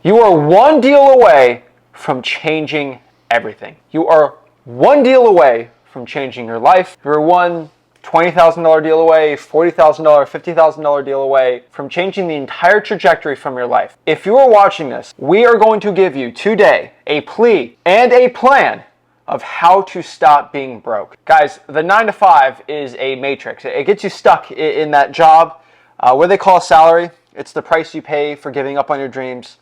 You are one deal away from changing everything. You are one deal away from changing your life. You're one $20,000 deal away, $40,000, $50,000 deal away from changing the entire trajectory from your life. If you are watching this, we are going to give you today a plea and a plan of how to stop being broke. Guys, the 9 to 5 is a matrix. It gets you stuck in that job, what they call a salary. It's the price you pay for giving up on your dreams.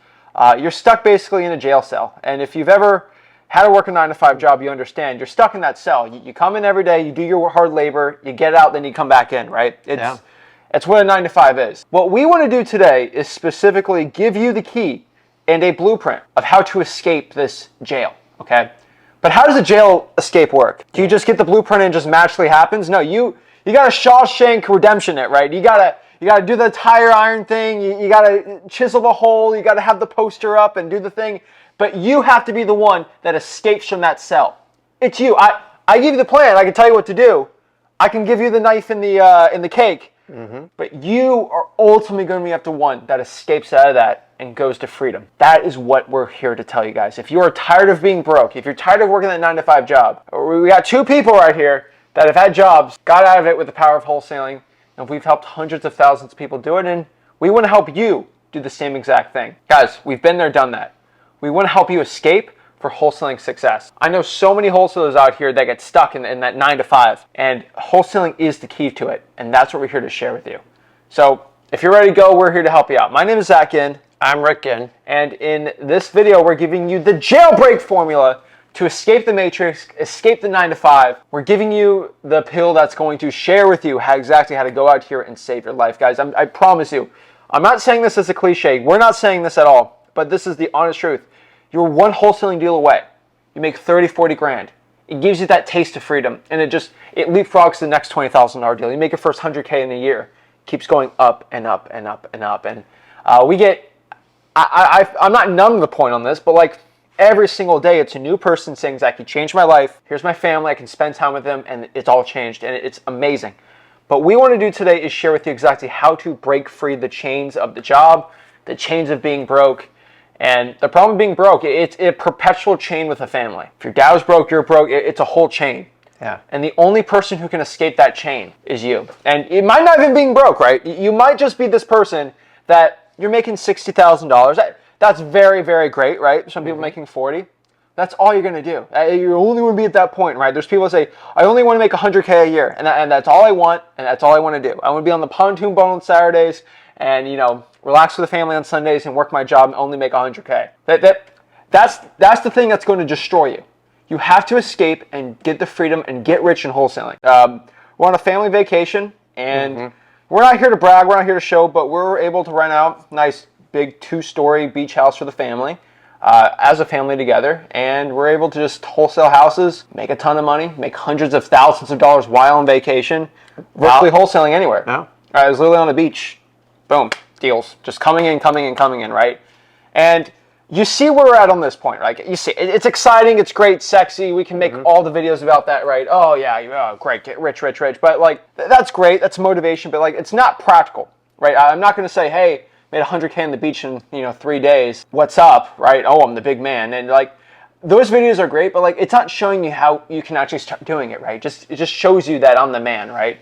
You're stuck basically in a jail cell. And if you've ever had to work a 9 to 5 job, you understand you're stuck in that cell. You come in every day, you do your hard labor, you get out, then you come back in, right? It's what a 9 to 5 is. What we want to do today is specifically give you the key and a blueprint of how to escape this jail, okay? But how does a jail escape work? Do you just get the blueprint and it just magically happens? No, you got to Shawshank Redemption it, right? You got to do the tire iron thing. You got to chisel the hole. You got to have the poster up and do the thing. But you have to be the one that escapes from that cell. It's you. I give you the plan. I can tell you what to do. I can give you the knife in the cake. Mm-hmm. But you are ultimately going to be the one that escapes out of that and goes to freedom. That is what we're here to tell you guys. If you are tired of being broke, if you're tired of working that 9 to 5 job, we got 2 people right here that have had jobs, got out of it with the power of wholesaling, and we've helped hundreds of thousands of people do it, and we want to help you do the same exact thing. Guys, we've been there, done that. We want to help you escape for wholesaling success. I know so many wholesalers out here that get stuck in that 9 to 5, and wholesaling is the key to it, and that's what we're here to share with you. So if you're ready to go, we're here to help you out. My name is Zach Ginn. I'm Rick Ginn. And in this video, we're giving you the jailbreak formula to escape the matrix, escape the 9 to 5. We're giving you the pill that's going to share with you exactly how to go out here and save your life. Guys, I promise you, I'm not saying this as a cliche. We're not saying this at all, but this is the honest truth. You're one wholesaling deal away. You make 30, 40 grand. It gives you that taste of freedom, and it leapfrogs to the next $20,000 deal. You make your first 100K in a year. Keeps going up and up and up and up. And I'm not numb to the point on this, but like every single day, it's a new person saying, Zach, you changed my life. Here's my family. I can spend time with them, and it's all changed, and it's amazing. But what we want to do today is share with you exactly how to break free the chains of the job, the chains of being broke. And the problem of being broke, it's a perpetual chain with a family. If your dad was broke, you're broke. It's a whole chain. Yeah. And the only person who can escape that chain is you. And it might not even be being broke, right? You might just be this person that you're making $60,000. That's very, very great, right? Some people making 40. That's all you're going to do. You only want to be at that point, right? There's people that say, I only want to make 100K a year. And that's all I want, and that's all I want to do. I want to be on the pontoon boat on Saturdays and, relax with the family on Sundays and work my job and only make 100K. That's the thing that's going to destroy you. You have to escape and get the freedom and get rich in wholesaling. We're on a family vacation, and we're not here to brag, we're not here to show, but we're able to rent out a nice big 2-story beach house for the family as a family together, and we're able to just wholesale houses, make a ton of money, make hundreds of thousands of dollars while on vacation, virtually wholesaling anywhere. Yeah. I was literally on the beach, boom, deals, just coming in, right? And you see where we're at on this point, right? You see, it's exciting, it's great, sexy. We can make all the videos about that, right? Oh yeah, great, get rich. But like, that's great, that's motivation, but like, it's not practical, right? I'm not gonna say, hey, made 100K on the beach in 3 days. What's up, right? Oh, I'm the big man, and like, those videos are great, but like, it's not showing you how you can actually start doing it, right? It just shows you that I'm the man, right?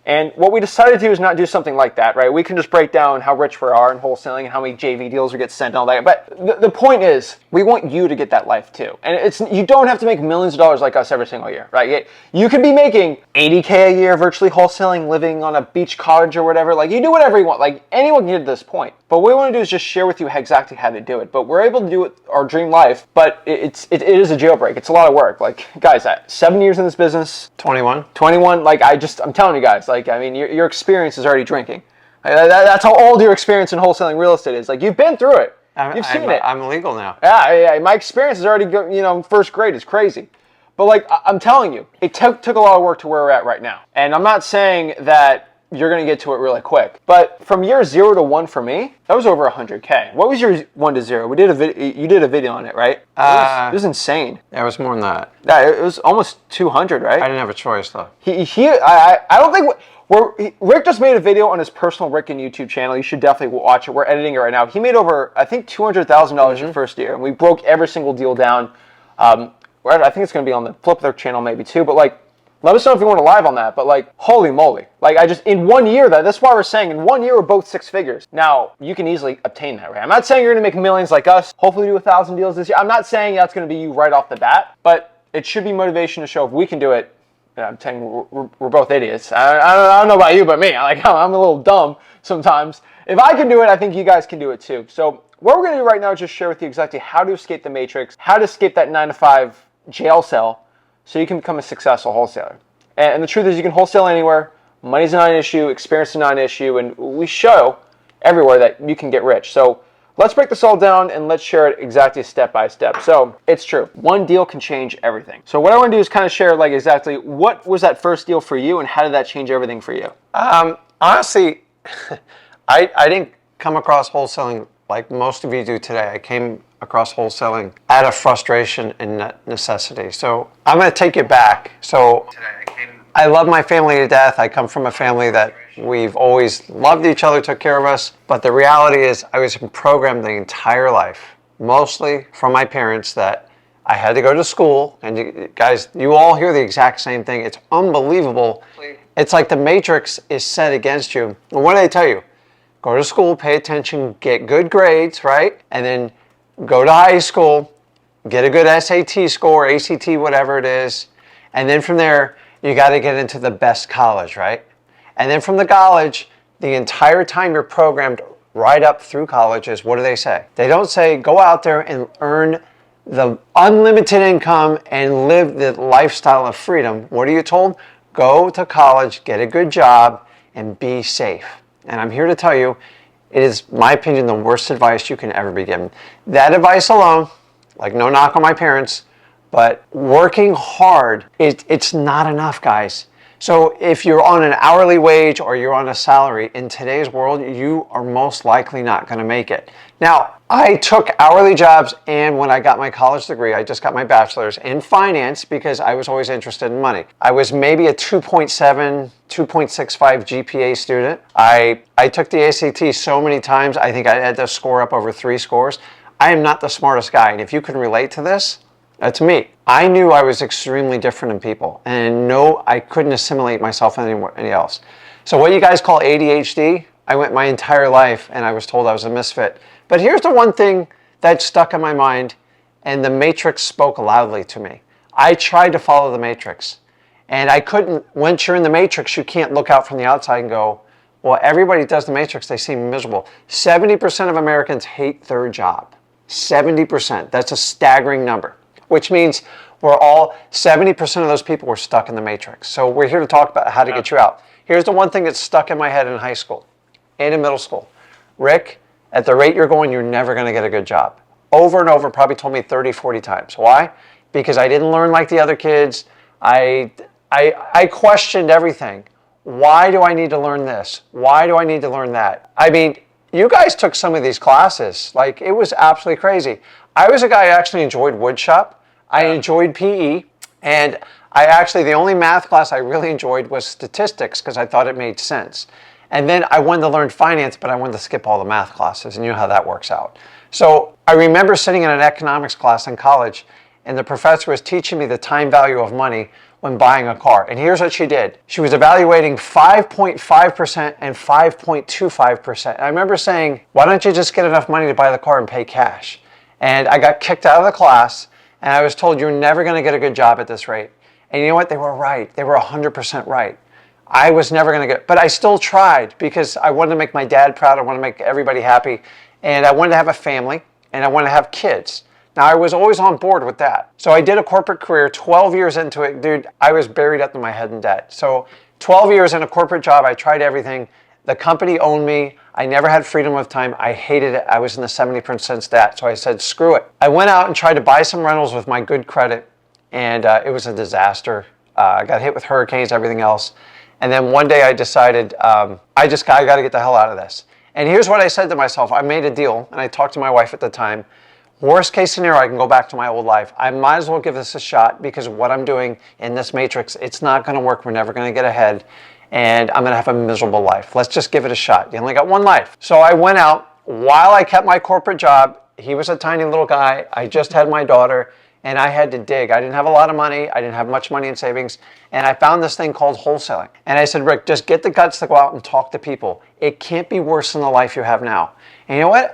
And what we decided to do is not do something like that, right? We can just break down how rich we are in wholesaling and how many JV deals we get sent and all that. But the point is, we want you to get that life too. And you don't have to make millions of dollars like us every single year, right? You could be making 80K a year virtually wholesaling, living on a beach cottage or whatever. Like, you do whatever you want. Like, anyone can get to this point. But what we want to do is just share with you exactly how to do it. But we're able to do it, our dream life, but it is a jailbreak. It's a lot of work. Like, guys, 7 years in this business. 21. Like, I'm telling you guys, like, I mean, your experience is already drinking. That's how old your experience in wholesaling real estate is. Like, you've been through it. You've seen it. I'm legal now. Yeah. My experience is already, first grade. It's crazy. But like, I'm telling you, it took a lot of work to where we're at right now. And I'm not saying that you're going to get to it really quick. But from year 0 to 1 for me, that was over 100K. What was your 1 to 0? You did a video on it, right? It was insane. Yeah, it was more than that. Yeah, it was almost 200, right? I didn't have a choice though. I don't think Rick just made a video on his personal Rick and YouTube channel. You should definitely watch it. We're editing it right now. He made over, I think, $200,000 your first year, and we broke every single deal down. I think it's going to be on the Flip channel maybe too, but like, let us know if you want to live on that. But like, holy moly. Like, in 1 year, that's why we're saying in 1 year, we're both 6 figures. Now, you can easily obtain that, right? I'm not saying you're going to make millions like us. Hopefully do 1,000 deals this year. I'm not saying that's going to be you right off the bat, but it should be motivation to show if we can do it. I'm telling you, we're both idiots. I don't know about you, but me. I'm a little dumb sometimes. If I can do it, I think you guys can do it too. So what we're going to do right now is just share with you exactly how to escape the matrix, how to escape that 9-to-5 jail cell so you can become a successful wholesaler. And the truth is you can wholesale anywhere. Money's not an issue. Experience is not an issue. And we show everywhere that you can get rich. So let's break this all down and let's share it exactly step by step. So it's true. One deal can change everything. So what I want to do is kind of share like exactly what was that first deal for you and how did that change everything for you? Honestly, I didn't come across wholesaling like most of you do today. I came across wholesaling out of frustration and necessity. So I'm going to take you back. So I love my family to death. I come from a family that we've always loved each other, took care of us. But the reality is I was programmed the entire life, mostly from my parents, that I had to go to school. And you guys, you all hear the exact same thing. It's unbelievable. It's like the matrix is set against you. And what do they tell you? Go to school, pay attention, get good grades, right? And then go to high school, get a good SAT score, ACT, whatever it is. And then from there, you got to get into the best college, right? And then from the college, the entire time you're programmed right up through colleges, what do they say? They don't say, go out there and earn the unlimited income and live the lifestyle of freedom. What are you told? Go to college, get a good job, and be safe. And I'm here to tell you, it is, my opinion, the worst advice you can ever be given. That advice alone, like no knock on my parents, but working hard, it's not enough, guys. So if you're on an hourly wage or you're on a salary, in today's world, you are most likely not going to make it. Now, I took hourly jobs, and when I got my college degree, I just got my bachelor's in finance because I was always interested in money. I was maybe a 2.7, 2.65 GPA student. I took the ACT so many times, I think I had to score up over 3 scores. I am not the smartest guy, and if you can relate to this, that's me. I knew I was extremely different than people, and no, I couldn't assimilate myself with anybody else. So what you guys call ADHD, I went my entire life and I was told I was a misfit. But here's the one thing that stuck in my mind, and the matrix spoke loudly to me. I tried to follow the matrix, and I couldn't. Once you're in the matrix, you can't look out from the outside and go, well, everybody does the matrix, they seem miserable. 70% of Americans hate their job. 70%. That's a staggering number, which means we're all, 70% of those people were stuck in the matrix. So we're here to talk about how to get you out. Here's the one thing that stuck in my head in high school and in middle school. Rick, at the rate you're going, you're never going to get a good job. Over and over, probably told me 30, 40 times. Why? Because I didn't learn like the other kids. I questioned everything. Why do I need to learn this? Why do I need to learn that? I mean, you guys took some of these classes. Like, it was absolutely crazy. I was a guy who actually enjoyed woodshop. I enjoyed PE. And the only math class I really enjoyed was statistics because I thought it made sense. And then I wanted to learn finance, but I wanted to skip all the math classes, and you know how that works out. So I remember sitting in an economics class in college, and the professor was teaching me the time value of money when buying a car. And here's what she did. She was evaluating 5.5% and 5.25%. And I remember saying, why don't you just get enough money to buy the car and pay cash? And I got kicked out of the class, and I was told, you're never going to get a good job at this rate. And you know what? They were right. They were 100% right. I was never going to get, but I still tried because I wanted to make my dad proud. I wanted to make everybody happy. And I wanted to have a family, and I wanted to have kids. Now, I was always on board with that. So I did a corporate career. 12 years into it, dude, I was buried up to my head in debt. So 12 years in a corporate job, I tried everything. The company owned me. I never had freedom of time. I hated it. I was in the 70% debt. So I said, screw it. I went out and tried to buy some rentals with my good credit, and it was a disaster. I got hit with hurricanes, everything else. And then one day I decided, I got to get the hell out of this. And here's what I said to myself. I made a deal, and I talked to my wife at the time. Worst case scenario, I can go back to my old life. I might as well give this a shot because what I'm doing in this matrix, it's not going to work. We're never going to get ahead. and I'm going to have a miserable life. Let's just give it a shot. You only got one life. So I went out while I kept my corporate job. He was a tiny little guy. I just had my daughter, and I had to dig. I didn't have a lot of money. I didn't have much money in savings. And I found this thing called wholesaling. And I said, Rick, just get the guts to go out and talk to people. It can't be worse than the life you have now. And you know what?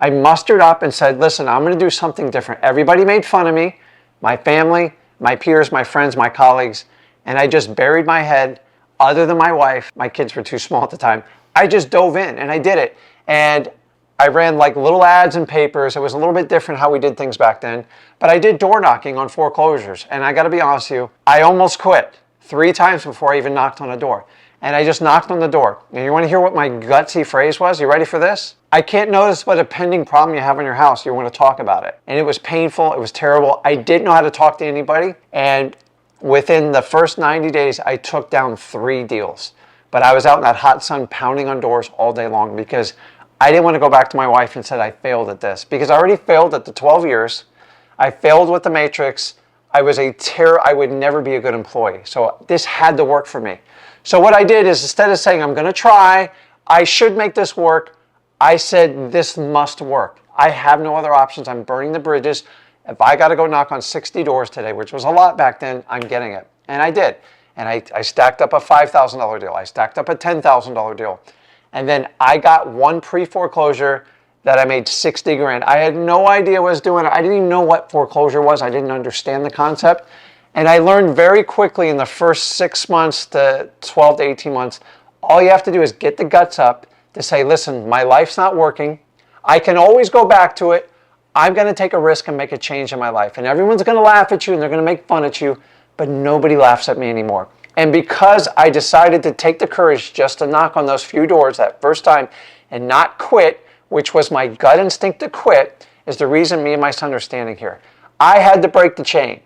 I mustered up and said, listen, I'm going to do something different. Everybody made fun of me, my family, my peers, my friends, my colleagues. And I just buried my head. Other than my wife, my kids were too small at the time. I just dove in and I did it. And I ran like little ads and papers. It was a little bit different how we did things back then. But I did door knocking on foreclosures. And I got to be honest with you, I almost quit 3 times before I even knocked on a door. And I just knocked on the door. And you want to hear what my gutsy phrase was? You ready for this? I can't notice what a pending problem you have in your house. You want to talk about it. And it was painful. It was terrible. I didn't know how to talk to anybody. And within the first 90 days, I took down 3 deals. But I was out in that hot sun pounding on doors all day long because I didn't want to go back to my wife and said I failed at this. Because I already failed at the 12 years. I failed with the matrix. I was I would never be a good employee. So this had to work for me. So what I did is instead of saying I'm going to try, I should make this work, I said this must work. I have no other options. I'm burning the bridges. If I got to go knock on 60 doors today, which was a lot back then, I'm getting it. And I did. And I stacked up a $5,000 deal. I stacked up a $10,000 deal. And then I got one pre-foreclosure that I made 60 grand. I had no idea what I was doing. I didn't even know what foreclosure was. I didn't understand the concept. And I learned very quickly in the first 6 months to 12 to 18 months, all you have to do is get the guts up to say, listen, my life's not working. I can always go back to it. I'm going to take a risk and make a change in my life. And everyone's going to laugh at you and they're going to make fun at you, but nobody laughs at me anymore. And because I decided to take the courage just to knock on those few doors that first time and not quit, which was my gut instinct to quit, is the reason me and my son are standing here. I had to break the chain.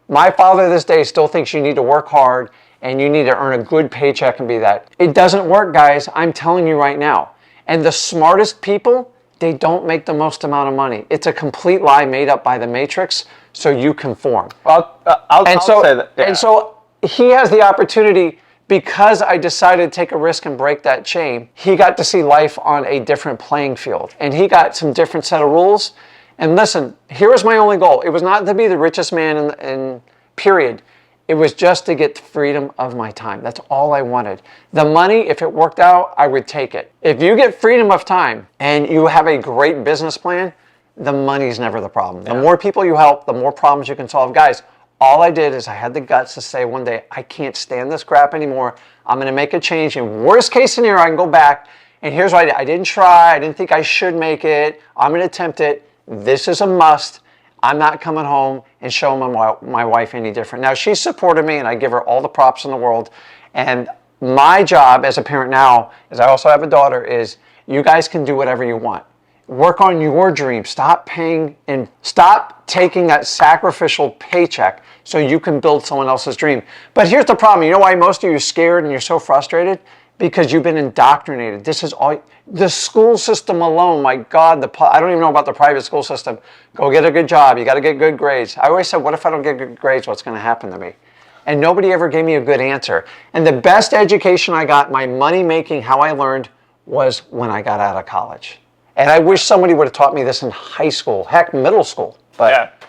My father this day still thinks you need to work hard and you need to earn a good paycheck and be that. It doesn't work, guys. I'm telling you right now. And the smartest people, they don't make the most amount of money. It's a complete lie made up by the matrix so you conform. Well, I'll say that. Yeah. And so he has the opportunity, because I decided to take a risk and break that chain, he got to see life on a different playing field. And he got some different set of rules. And listen, here was my only goal. It was not to be the richest man in period. It was just to get freedom of my time. That's all I wanted. The money, if it worked out, I would take it. If you get freedom of time and you have a great business plan, the money's never the problem. The more people you help, the more problems you can solve. Guys, all I did is I had the guts to say one day, I can't stand this crap anymore. I'm going to make a change. In worst case scenario, I can go back. And here's what I did. I didn't try. I didn't think I should make it. I'm going to attempt it. This is a must. I'm not coming home and showing my wife any different. Now, she's supported me, and I give her all the props in the world. And my job as a parent now, as I also have a daughter, is you guys can do whatever you want. Work on your dreams. Stop paying and stop taking that sacrificial paycheck so you can build someone else's dream. But here's the problem. You know why most of you are scared and you're so frustrated? Because you've been indoctrinated. This is all, the school system alone, my God, I don't even know about the private school system. Go get a good job. You got to get good grades. I always said, what if I don't get good grades? What's going to happen to me? And nobody ever gave me a good answer. And the best education I got, my money making, how I learned, was when I got out of college. And I wish somebody would have taught me this in high school, heck, middle school. But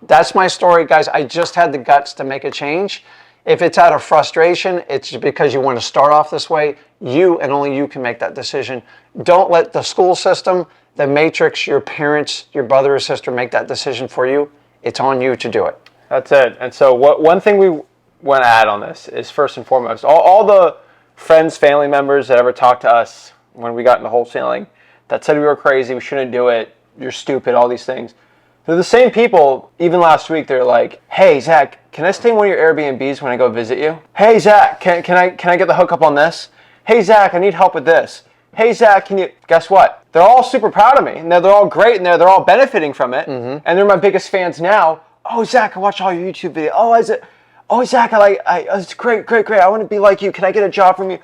that's my story, guys. I just had the guts to make a change. If it's out of frustration, it's because you want to start off this way. You and only you can make that decision. Don't let the school system, the matrix, your parents, your brother or sister make that decision for you. It's on you to do it. That's it. And so one thing we want to add on this is, first and foremost, all the friends, family members that ever talked to us when we got into wholesaling that said we were crazy, we shouldn't do it, you're stupid, all these things. They're the same people. Even last week, they're like, hey, Zach, can I stay in one of your Airbnbs when I go visit you? Hey, Zach, can I get the hookup on this? Hey, Zach, I need help with this. Hey, Zach, can you... Guess what? They're all super proud of me. And they're all great, and they're all benefiting from it. Mm-hmm. And they're my biggest fans now. Oh, Zach, I watch all your YouTube videos. Oh, Zach, it's great. I want to be like you. Can I get a job from you?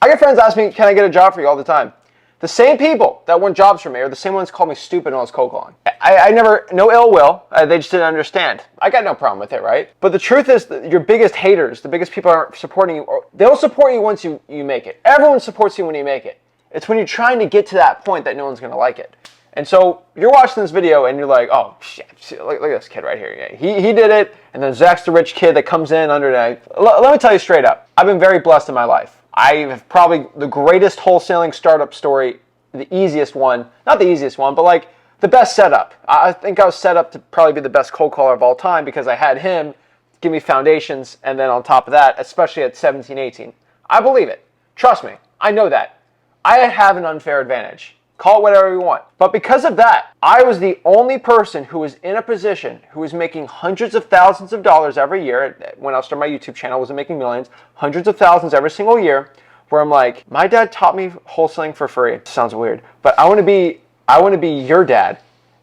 I get friends ask me, can I get a job for you all the time? The same people that won jobs from me are the same ones called me stupid when I was cold calling. I never, no ill will, they just didn't understand. I got no problem with it, right? But the truth is that your biggest haters, the biggest people aren't supporting you, they'll support you once you make it. Everyone supports you when you make it. It's when you're trying to get to that point that no one's going to like it. And so you're watching this video and you're like, oh, shit, look at this kid right here. Yeah, he did it, and then Zach's the rich kid that comes in under the... Let me tell you straight up, I've been very blessed in my life. I have probably the greatest wholesaling startup story, the easiest one, not the easiest one, but like the best setup. I think I was set up to probably be the best cold caller of all time because I had him give me foundations, and then on top of that, especially at 17, 18. I believe it. Trust me, I know that. I have an unfair advantage. Call it whatever you want. But because of that, I was the only person who was in a position who was making hundreds of thousands of dollars every year. When I started my YouTube channel, I wasn't making millions, hundreds of thousands every single year, where I'm like, my dad taught me wholesaling for free. It sounds weird, but I want to be your dad,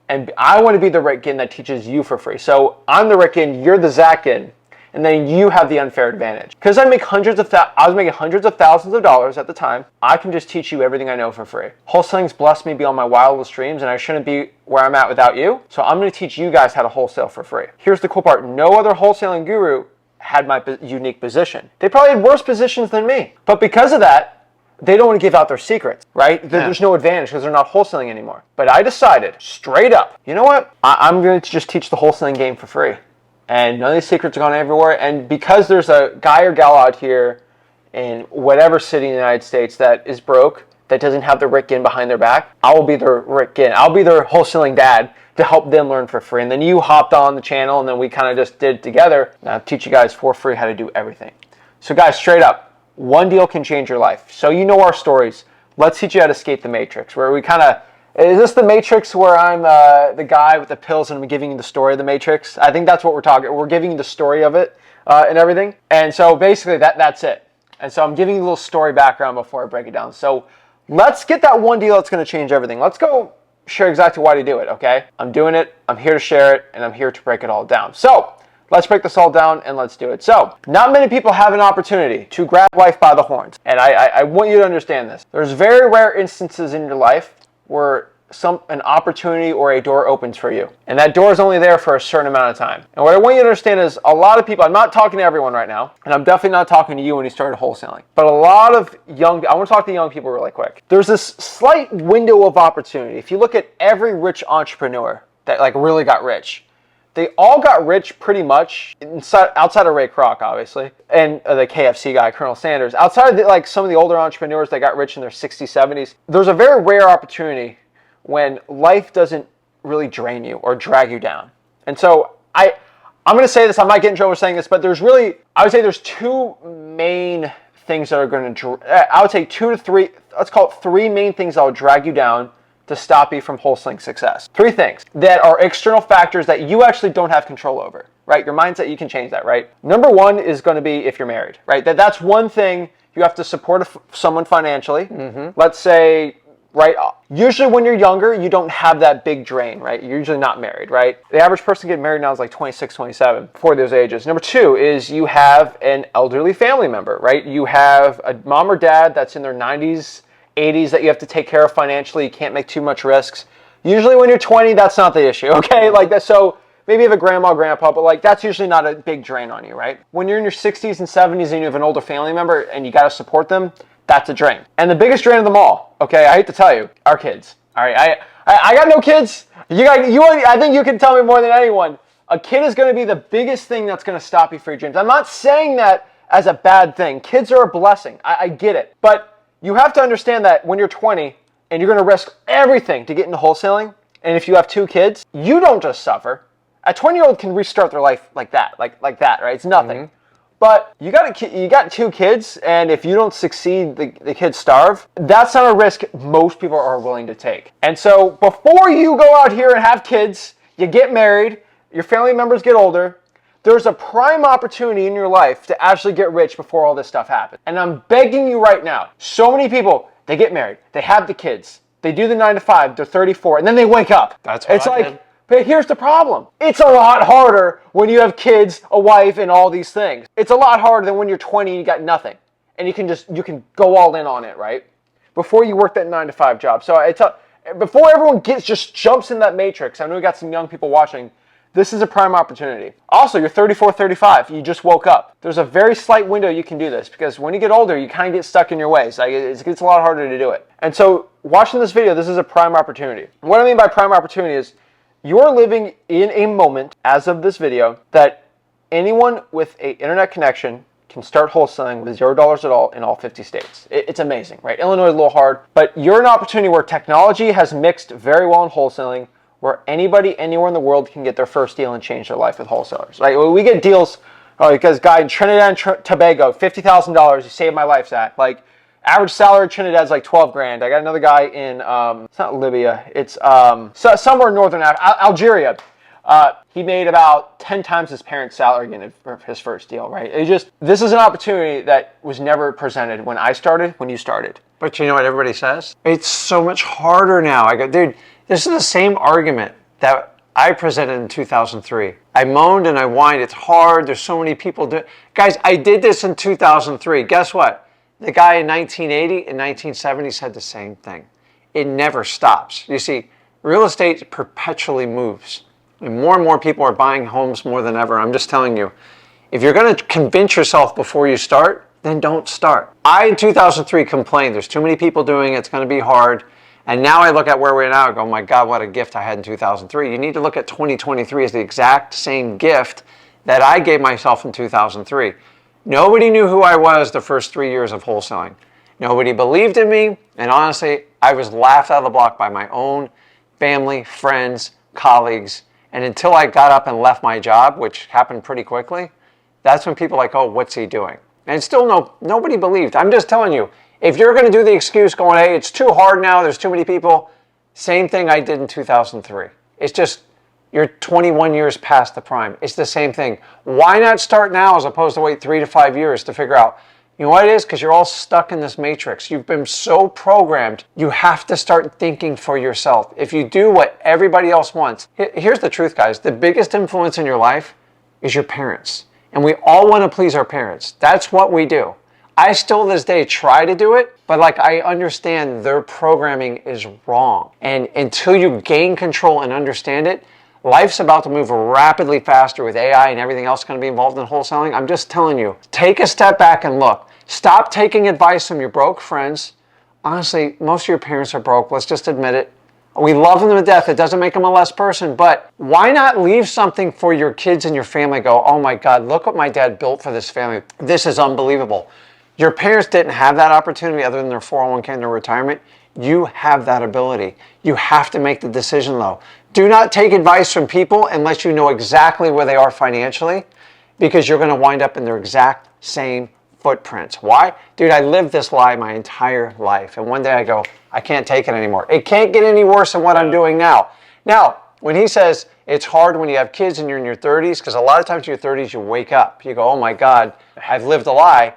and I want to be the Rick that teaches you for free. So I'm the Rick, you're the Zach, and then you have the unfair advantage. Because I was making hundreds of thousands of dollars at the time, I can just teach you everything I know for free. Wholesaling's blessed me beyond my wildest dreams, and I shouldn't be where I'm at without you. So I'm going to teach you guys how to wholesale for free. Here's the cool part. No other wholesaling guru had my unique position. They probably had worse positions than me. But because of that, they don't want to give out their secrets, right? Yeah. There's no advantage because they're not wholesaling anymore. But I decided, straight up, you know what? I'm going to just teach the wholesaling game for free. And none of these secrets are going everywhere. And because there's a guy or gal out here in whatever city in the United States that is broke, that doesn't have the Rick behind their back, I will be their Rick I'll be their wholesaling dad to help them learn for free. And then you hopped on the channel, and then we kind of just did it together. And I'll teach you guys for free how to do everything. So guys, straight up, one deal can change your life. So you know our stories. Let's teach you how to escape the matrix, where we kind of... Is this the Matrix where I'm the guy with the pills and I'm giving you the story of the Matrix? I think that's what we're talking. We're giving you the story of it and everything. And so basically that's it. And so I'm giving you a little story background before I break it down. So let's get that one deal that's going to change everything. Let's go share exactly why to do it, okay? I'm doing it. I'm here to share it, and I'm here to break it all down. So let's break this all down and let's do it. So not many people have an opportunity to grab life by the horns. And I want you to understand this. There's very rare instances in your life where an opportunity or a door opens for you. And that door is only there for a certain amount of time. And what I want you to understand is a lot of people, I'm not talking to everyone right now, and I'm definitely not talking to you when you started wholesaling, but a lot of I want to talk to young people really quick. There's this slight window of opportunity. If you look at every rich entrepreneur that like really got rich, they all got rich pretty much outside of Ray Kroc, obviously, and the KFC guy, Colonel Sanders. Outside of like some of the older entrepreneurs that got rich in their 60s, 70s, there's a very rare opportunity when life doesn't really drain you or drag you down. And so I'm going to say this, I might get in trouble for saying this, but I would say there's two main things that are going to, I would say 2 to 3, let's call it 3 main things that will drag you down to stop you from wholesaling success. 3 things that are external factors that you actually don't have control over, right? Your mindset, you can change that, right? Number 1 is going to be if you're married, right? That's one thing. You have to support someone financially. Mm-hmm. Let's say, right, usually when you're younger, you don't have that big drain, right? You're usually not married, right? The average person getting married now is like 26, 27, before those ages. Number 2 is you have an elderly family member, right? You have a mom or dad that's in their 90s, 80s that you have to take care of financially. You can't make too much risks. Usually when you're 20, that's not the issue, okay? Like that, so maybe you have a grandma, grandpa, but like that's usually not a big drain on you, right? When you're in your 60s and 70s and you have an older family member and you got to support them, that's a drain. And the biggest drain of them all, okay, I hate to tell you, are kids. All right, I got no kids. I think you can tell me more than anyone. A kid is going to be the biggest thing that's going to stop you from your dreams. I'm not saying that as a bad thing. Kids are a blessing. I get it. But you have to understand that when you're 20 and you're going to risk everything to get into wholesaling, and if you have 2 kids, you don't just suffer. A 20-year-old can restart their life like that, like that, right? It's nothing. Mm-hmm. But you got 2 kids, and if you don't succeed, the kids starve. That's not a risk most people are willing to take. And so before you go out here and have kids, you get married, your family members get older, there's a prime opportunity in your life to actually get rich before all this stuff happens. And I'm begging you right now, so many people, they get married, they have the kids, they do the 9 to 5, they're 34, and then they wake up. That's what I did. But here's the problem. It's a lot harder when you have kids, a wife, and all these things. It's a lot harder than when you're 20 and you got nothing. And you can go all in on it, right? before you work that 9-to-5 job. So before everyone just jumps in that matrix, I know we got some young people watching, this is a prime opportunity. Also, you're 34, 35, you just woke up. There's a very slight window you can do this, because when you get older, you kind of get stuck in your ways. Like, it gets a lot harder to do it. And so watching this video, this is a prime opportunity. What I mean by prime opportunity is you're living in a moment, as of this video, that anyone with an internet connection can start wholesaling with $0 at all in all 50 states. It's amazing, right? Illinois is a little hard, but you're an opportunity where technology has mixed very well in wholesaling, where anybody, anywhere in the world can get their first deal and change their life with wholesalers. Right? We get deals, because guy in Trinidad and Tobago, $50,000, you saved my life, Zach. Like, average salary in Trinidad is like 12 grand. I got another guy in, it's not Libya, it's somewhere in northern Algeria. He made about 10 times his parents' salary again for his first deal, right? This is an opportunity that was never presented when I started, when you started. But you know what everybody says? It's so much harder now. I go, dude, this is the same argument that I presented in 2003. I moaned and I whined. It's hard. There's so many people do. Guys, I did this in 2003. Guess what? The guy in 1980 and 1970 said the same thing. It never stops. You see, real estate perpetually moves. And more people are buying homes more than ever. I'm just telling you, if you're going to convince yourself before you start, then don't start. I, in 2003, complained. There's too many people doing it. It's going to be hard. And now I look at where we're now and go, oh my God, what a gift I had in 2003. You need to look at 2023 as the exact same gift that I gave myself in 2003. Nobody knew who I was the first 3 years of wholesaling. Nobody believed in me. And honestly, I was laughed out of the block by my own family, friends, colleagues. And until I got up and left my job, which happened pretty quickly, that's when people are like, oh, what's he doing? And still nobody believed. I'm just telling you, if you're going to do the excuse going, hey, it's too hard now, there's too many people, same thing I did in 2003. It's just, you're 21 years past the prime. It's the same thing. Why not start now as opposed to wait 3 to 5 years to figure out, you know what it is? Because you're all stuck in this matrix. You've been so programmed, you have to start thinking for yourself. If you do what everybody else wants, here's the truth, guys. The biggest influence in your life is your parents. And we all want to please our parents. That's what we do. I still to this day try to do it, but like I understand their programming is wrong. And until you gain control and understand it, life's about to move rapidly faster with AI and everything else going to be involved in wholesaling. I'm just telling you, take a step back and look. Stop taking advice from your broke friends. Honestly, most of your parents are broke. Let's just admit it. We love them to death. It doesn't make them a less person, but why not leave something for your kids and your family? Go, oh my God, look what my dad built for this family. This is unbelievable. Your parents didn't have that opportunity other than their 401k and their retirement. You have that ability. You have to make the decision though. Do not take advice from people unless you know exactly where they are financially, because you're going to wind up in their exact same footprints. Why? Dude, I lived this lie my entire life. And one day I go, I can't take it anymore. It can't get any worse than what I'm doing now. Now, when he says it's hard when you have kids and you're in your 30s, because a lot of times in your 30s you wake up. You go, oh my God, I've lived a lie.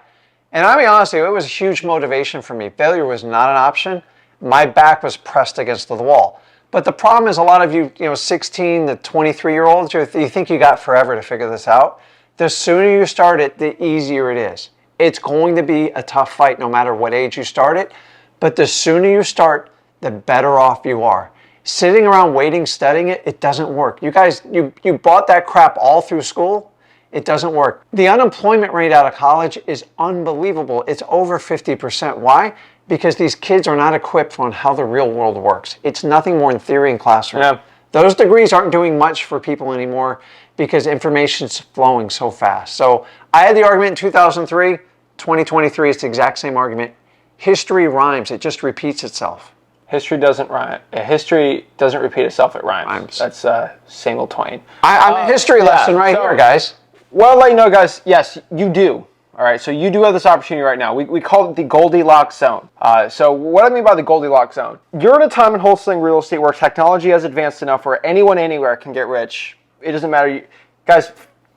And I mean, honestly, it was a huge motivation for me. Failure was not an option. My back was pressed against the wall. But the problem is a lot of you, 16 to 23-year-olds, you think you got forever to figure this out. The sooner you start it, the easier it is. It's going to be a tough fight no matter what age you start it. But the sooner you start, the better off you are. Sitting around waiting, studying it, it doesn't work. You guys, you bought that crap all through school. It doesn't work. The unemployment rate out of college is unbelievable. It's over 50%. Why? Because these kids are not equipped on how the real world works. It's nothing more than theory in classroom. Yeah. Those degrees aren't doing much for people anymore because information's flowing so fast. So I had the argument in 2003, 2023, it's the exact same argument. History rhymes, it just repeats itself. History doesn't rhyme. History doesn't repeat itself, it rhymes. That's Samuel Twain. I'm a history lesson here, guys. Well, I'll let you know, guys, yes, you do. All right, so you do have this opportunity right now. We call it the Goldilocks Zone. So what I mean by the Goldilocks Zone, you're at a time in wholesaling real estate where technology has advanced enough where anyone anywhere can get rich. It doesn't matter. Guys,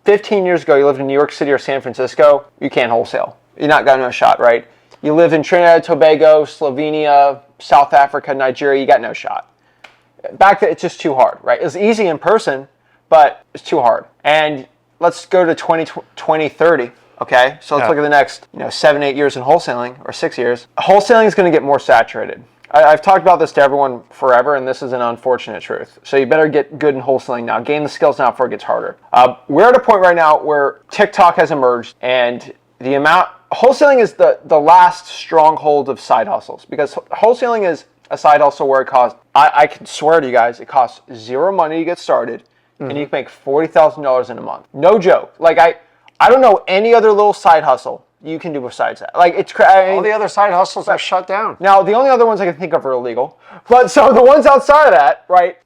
15 years ago, you lived in New York City or San Francisco, you can't wholesale. You're not got no shot, right? You live in Trinidad, Tobago, Slovenia, South Africa, Nigeria, you got no shot. Back then, it's just too hard, right? It's easy in person, but it's too hard. And let's go to 2030. Okay, so let's Yeah. look at the next 7, 8 years in wholesaling, or 6 years. Wholesaling is going to get more saturated. I've talked about this to everyone forever, and this is an unfortunate truth. So you better get good in wholesaling now. Gain the skills now before it gets harder. We're at a point right now where TikTok has emerged, and the amount wholesaling is the last stronghold of side hustles, because wholesaling is a side hustle where it costs, I can swear to you guys, it costs zero money to get started, and you can make $40,000 in a month. No joke. Like I don't know any other little side hustle you can do besides that. Like it's All the other side hustles are shut down. now, the only other ones I can think of are illegal. But so the ones outside of that, right?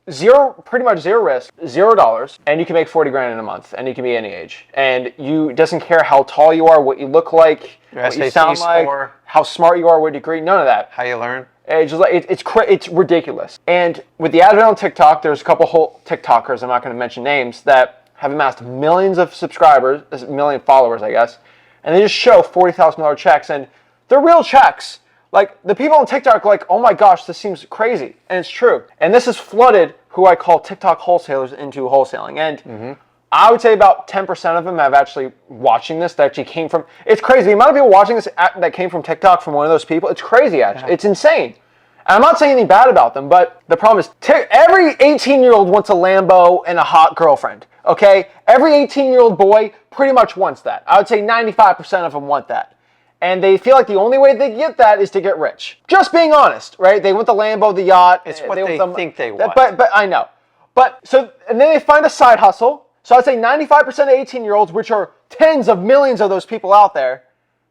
Pretty much zero risk, $0, and you can make 40 grand in a month, and you can be any age. And it doesn't care how tall you are, what you look like, what you sound like, how smart you are, what degree, none of that. How you learn. It's just like it's ridiculous. And with the advent on TikTok, there's a couple whole TikTokers, I'm not going to mention names, that have amassed millions of subscribers, a million followers, I guess. And they just show $40,000 checks, and they're real checks. Like, the people on TikTok are like, oh my gosh, this seems crazy. And it's true. And this has flooded who I call TikTok wholesalers into wholesaling. And I would say about 10% of them have actually watching this that actually came from, it's crazy. The amount of people watching this that came from TikTok from one of those people, it's crazy actually. Yeah. It's insane. And I'm not saying anything bad about them, but the problem is every 18-year-old wants a Lambo and a hot girlfriend. Okay? Every 18-year-old boy pretty much wants that. I would say 95% of them want that. And they feel like the only way they get that is to get rich. Just being honest, right? They want the Lambo, the yacht. It's what they think they want. But I know. And then they find a side hustle. So I'd say 95% of 18-year-olds, which are tens of millions of those people out there,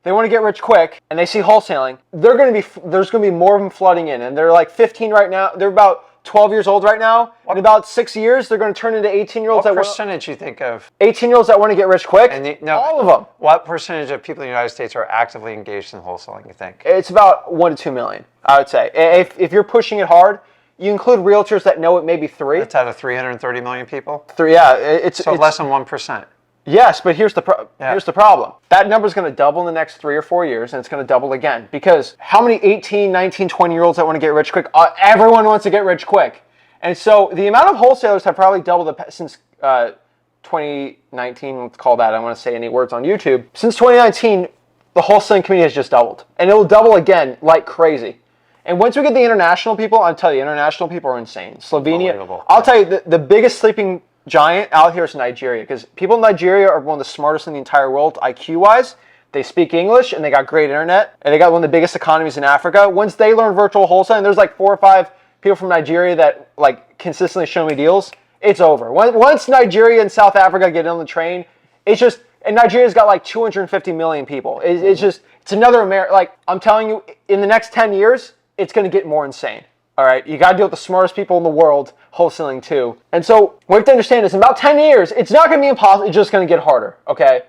they want to get rich quick, and they see wholesaling. There's going to be more of them flooding in, and they're like 15 right now. They're about 12 years old right now. In about 6 years, they're going to turn into 18-year-olds. What percentage you think of? 18-year-olds that want to get rich quick? All of them. What percentage of people in the United States are actively engaged in wholesaling, you think? It's about 1 to 2 million, I would say. If you're pushing it hard, you include realtors that know it, maybe 3. That's out of 330 million people? 3, yeah. It's less than 1%. Yes, but here's the problem. That number's going to double in the next 3 or 4 years, and it's going to double again. Because how many 18, 19, 20-year-olds that want to get rich quick? Everyone wants to get rich quick. And so the amount of wholesalers have probably doubled since 2019. Let's call that. I don't want to say any words on YouTube. Since 2019, the wholesaling community has just doubled. And it will double again like crazy. And once we get the international people, I'll tell you, international people are insane. Slovenia. I'll tell you, the biggest sleeping giant out here is Nigeria, because people in Nigeria are one of the smartest in the entire world IQ-wise. They speak English, and they got great internet, and they got one of the biggest economies in Africa. Once they learn virtual wholesaling, there's like 4 or 5 people from Nigeria that like consistently show me deals. It's over. Once Nigeria and South Africa get on the train, it's just, and Nigeria's got like 250 million people. It's another America. Like, I'm telling you, in the next 10 years, it's going to get more insane. All right, you got to deal with the smartest people in the world wholesaling too. And so what we have to understand is in about 10 years, it's not going to be impossible. It's just going to get harder, okay?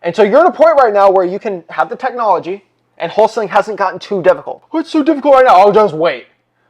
And so you're at a point right now where you can have the technology and wholesaling hasn't gotten too difficult. What's so difficult right now? Oh, just wait.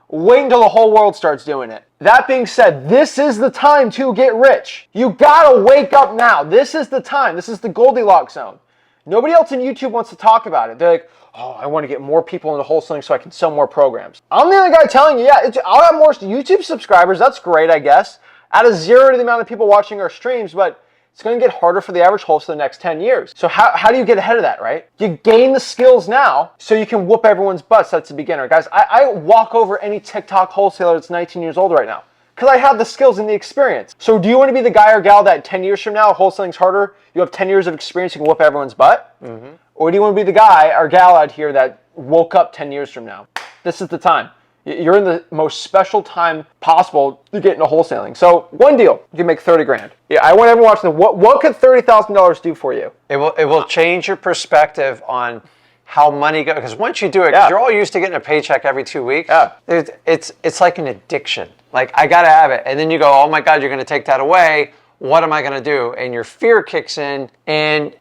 Wait until the whole world starts doing it. That being said, this is the time to get rich. You got to wake up now. This is the time. This is the Goldilocks Zone. Nobody else in YouTube wants to talk about it. They're like, oh, I want to get more people into wholesaling so I can sell more programs. I'm the only guy telling you, yeah, I'll have more YouTube subscribers. That's great, I guess. Add a 0 to the amount of people watching our streams, but it's going to get harder for the average wholesaler the next 10 years. So how do you get ahead of that, right? You gain the skills now so you can whoop everyone's butts that's a beginner. Guys, I walk over any TikTok wholesaler that's 19 years old right now because I have the skills and the experience. So do you want to be the guy or gal that 10 years from now, wholesaling's harder, you have 10 years of experience, you can whoop everyone's butt? Mm-hmm. Or do you want to be the guy or gal out here that woke up 10 years from now? This is the time. You're in the most special time possible to get into wholesaling. So one deal, you can make 30 grand. Yeah, I want everyone watching. What could $30,000 do for you? It will change your perspective on how money goes. Because once you do it, because you're all used to getting a paycheck every 2 weeks. Yeah. It's like an addiction. Like, I gotta have it, and then you go, oh my God, you're gonna take that away. What am I gonna do? And your fear kicks in, and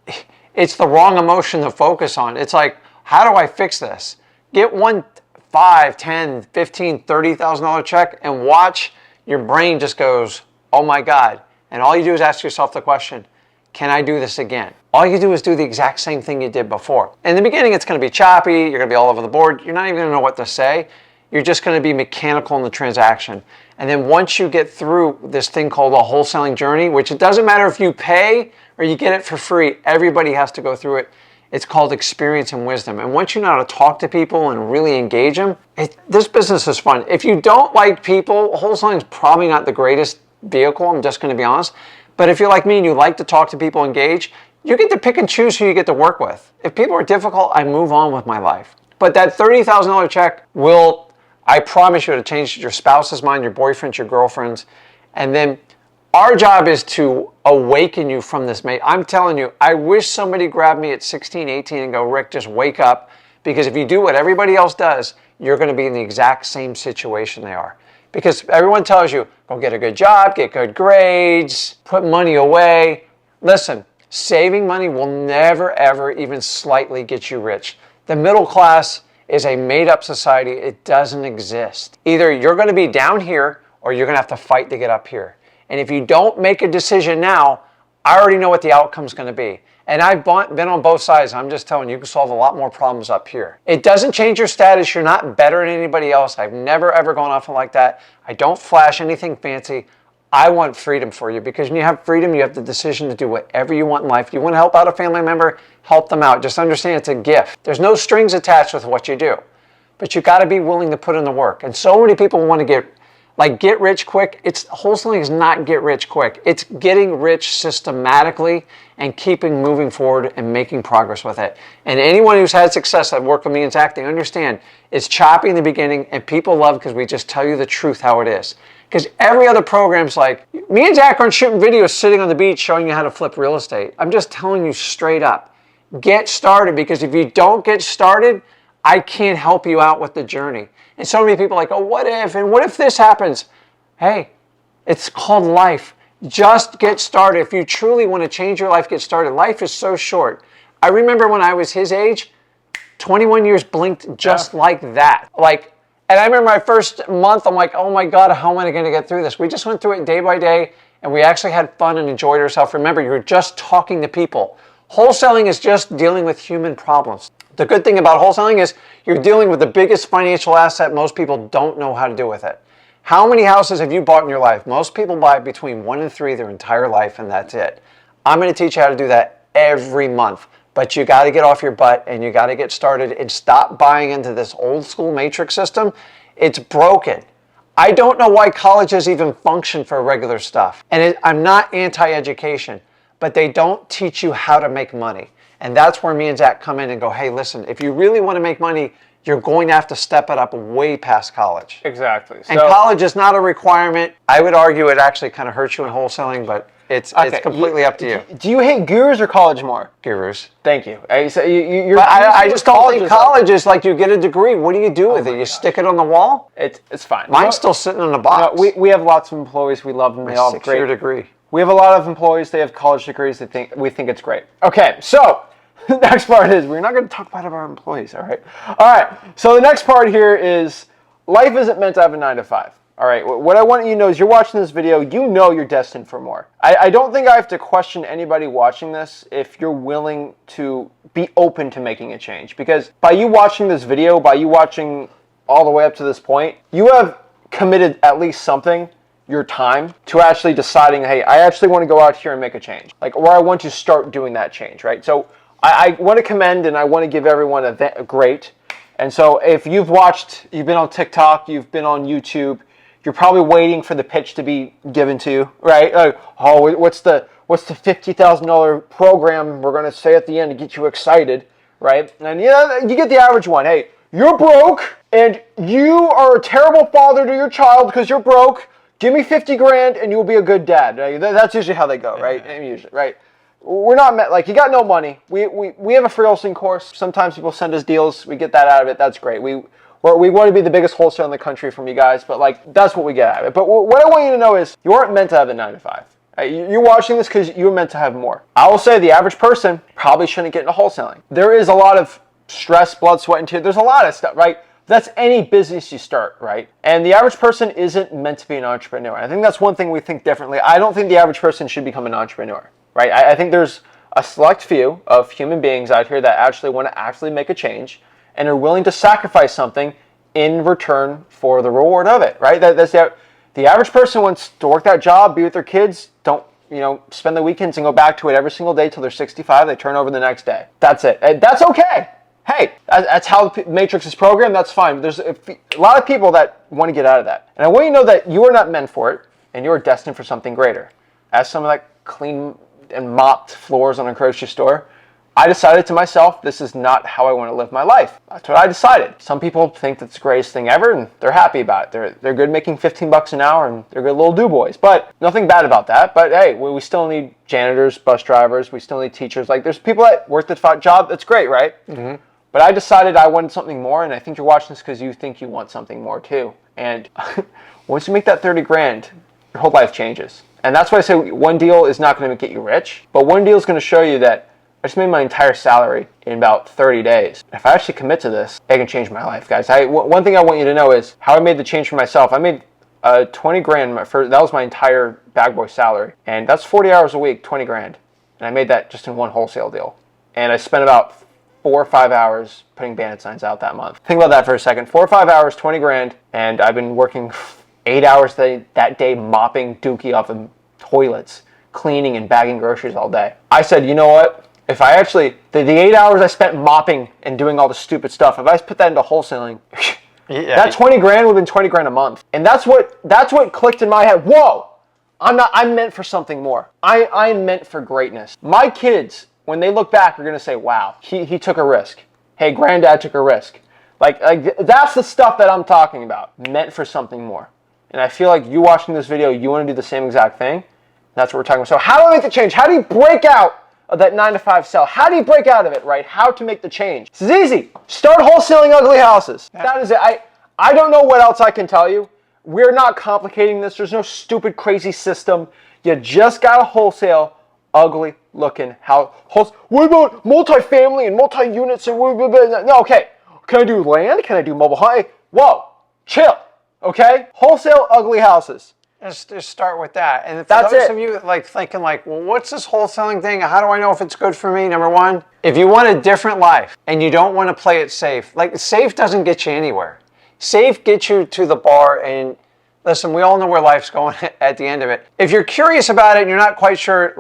it's the wrong emotion to focus on. It's like, how do I fix this? Get one $5, $10, $15, $30,000 check and watch your brain just goes, oh my God. And all you do is ask yourself the question, can I do this again? All you do is do the exact same thing you did before. In the beginning, it's going to be choppy. You're going to be all over the board. You're not even going to know what to say. You're just going to be mechanical in the transaction. And then once you get through this thing called a wholesaling journey, which it doesn't matter if you pay or you get it for free, everybody has to go through it. It's called experience and wisdom. And once you know how to talk to people and really engage them, this business is fun. If you don't like people, wholesaling is probably not the greatest vehicle, I'm just going to be honest. But if you're like me and you like to talk to people, engage, you get to pick and choose who you get to work with. If people are difficult, I move on with my life. But that $30,000 check will, I promise you, to change your spouse's mind, your boyfriend's, your girlfriend's. And then our job is to awaken you from this. I'm telling you, I wish somebody grabbed me at 16, 18 and go, Rick, just wake up. Because if you do what everybody else does, you're going to be in the exact same situation they are. Because everyone tells you, go get a good job, get good grades, put money away. Listen, saving money will never, ever even slightly get you rich. The middle class is a made-up society. It doesn't exist. Either you're going to be down here or you're going to have to fight to get up here. And if you don't make a decision now, I already know what the outcome's going to be. And I've been on both sides. I'm just telling you, you can solve a lot more problems up here. It doesn't change your status. You're not better than anybody else. I've never, ever gone off like that. I don't flash anything fancy. I want freedom for you, because when you have freedom, you have the decision to do whatever you want in life. You want to help out a family member, help them out. Just understand it's a gift. There's no strings attached with what you do, but you got to be willing to put in the work. And so many people want to get rich quick. Wholesaling is not get rich quick. It's getting rich systematically and keeping moving forward and making progress with it. And anyone who's had success that worked with me and Zach, they understand it's choppy in the beginning, and people love because we just tell you the truth how it is. Because every other program's like, me and Zach aren't shooting videos sitting on the beach showing you how to flip real estate. I'm just telling you straight up, get started, because if you don't get started, I can't help you out with the journey. And so many people are like, oh, what if? And what if this happens? Hey, it's called life. Just get started. If you truly want to change your life, get started. Life is so short. I remember when I was his age, 21 years blinked just like that. And I remember my first month, I'm like, oh my God, how am I going to get through this? We just went through it day by day, and we actually had fun and enjoyed ourselves. Remember, you're just talking to people. Wholesaling is just dealing with human problems. The good thing about wholesaling is you're dealing with the biggest financial asset most people don't know how to do with it. How many houses have you bought in your life? Most people buy between 1 and 3 their entire life, and that's it. I'm going to teach you how to do that every month. But you got to get off your butt and you got to get started and stop buying into this old school matrix system. It's broken. I don't know why colleges even function for regular stuff. And I'm not anti-education, but they don't teach you how to make money. And that's where me and Zach come in and go, hey, listen, if you really want to make money, you're going to have to step it up way past college. Exactly. And college is not a requirement. I would argue it actually kind of hurts you in wholesaling, but it's completely up to you. Do you hate gurus or college more? Gurus. Thank you. I just don't think college is like you get a degree. What do you do with it? You stick it on the wall? It's fine. Mine's still sitting in a box. No, we have lots of employees. We love them. They all have great degree. We have a lot of employees. They have college degrees. We think it's great. Okay, so the next part is we're not going to talk about our employees. All right. All right. So the next part here is life isn't meant to have a 9 to 5. All right, what I want you to know is you're watching this video, you know you're destined for more. I don't think I have to question anybody watching this if you're willing to be open to making a change. Because by you watching this video, by you watching all the way up to this point, you have committed at least something, your time, to actually deciding, hey, I actually want to go out here and make a change. Or I want to start doing that change, right? So I want to commend and I want to give everyone a great. And so if you've been on TikTok, you've been on YouTube, you're probably waiting for the pitch to be given to you, right? What's the $50,000 program we're going to say at the end to get you excited, right? And you get the average one. Hey, you're broke and you are a terrible father to your child because you're broke. Give me 50 grand and you'll be a good dad. Right? That's usually how they go, right? Yeah. Usually, right? We're not you got no money. We have a free wholesaling course. Sometimes people send us deals. We get that out of it. That's great. We want to be the biggest wholesaler in the country from you guys, but that's what we get out of it. But what I want you to know is you aren't meant to have a 9 to 5. You're watching this because you're meant to have more. I will say the average person probably shouldn't get into wholesaling. There is a lot of stress, blood, sweat, and tears. There's a lot of stuff, right? That's any business you start, right? And the average person isn't meant to be an entrepreneur. I think that's one thing we think differently. I don't think the average person should become an entrepreneur, right? I think there's a select few of human beings out here that actually want to actually make a change and are willing to sacrifice something in return for the reward of it, right? That's the The average person wants to work that job, be with their kids, don't, spend the weekends and go back to it every single day till they're 65. They turn over the next day. That's it. And that's okay. Hey, that's how the Matrix is programmed. That's fine. There's a lot of people that want to get out of that. And I want you to know that you are not meant for it, and you are destined for something greater. As someone that cleaned and mopped floors on a grocery store, I decided to myself, this is not how I want to live my life. That's what I decided. Some people think that's the greatest thing ever, and they're happy about it. They're good making $15 an hour, and they're good little do-boys. But nothing bad about that. But hey, we still need janitors, bus drivers. We still need teachers. Like, there's people that work the job. That's great, right? Mm-hmm. But I decided I wanted something more, and I think you're watching this because you think you want something more too. And once you make that 30 grand, your whole life changes. And that's why I say one deal is not going to get you rich, but one deal is going to show you that I just made my entire salary in about 30 days. If I actually commit to this, it can change my life, guys. One thing I want you to know is how I made the change for myself. I made 20 grand. That was my entire bag boy salary. And that's 40 hours a week, 20 grand. And I made that just in one wholesale deal. And I spent about 4 or 5 hours putting bandit signs out that month. Think about that for a second. 4 or 5 hours, 20 grand. And I've been working 8 hours that day mopping dookie off of toilets, cleaning and bagging groceries all day. I said, you know what? If I actually, the 8 hours I spent mopping and doing all the stupid stuff, if I put that into wholesaling, that 20 grand would have been 20 grand a month. And that's what clicked in my head. Whoa, I'm meant for something more. I'm meant for greatness. My kids, when they look back, are going to say, wow, he took a risk. Hey, granddad took a risk. Like that's the stuff that I'm talking about. Meant for something more. And I feel like you watching this video, you want to do the same exact thing. That's what we're talking about. So how do I make the change? How do you break out of that 9-to-5 cell? How do you break out of it, right? How to make the change? This is easy. Start wholesaling ugly houses. Yeah. That is it. I don't know what else I can tell you. We're not complicating this. There's no stupid, crazy system. You just got to wholesale ugly looking house. What about multifamily and multi-units? And no, okay. Can I do land? Can I do mobile home? Whoa, chill. Okay? Wholesale ugly houses. Just start with that. And for those of you thinking well, what's this wholesaling thing? How do I know if it's good for me? Number one, if you want a different life and you don't want to play it safe, safe doesn't get you anywhere. Safe gets you to the bar, and listen, we all know where life's going at the end of it. If you're curious about it and you're not quite sure,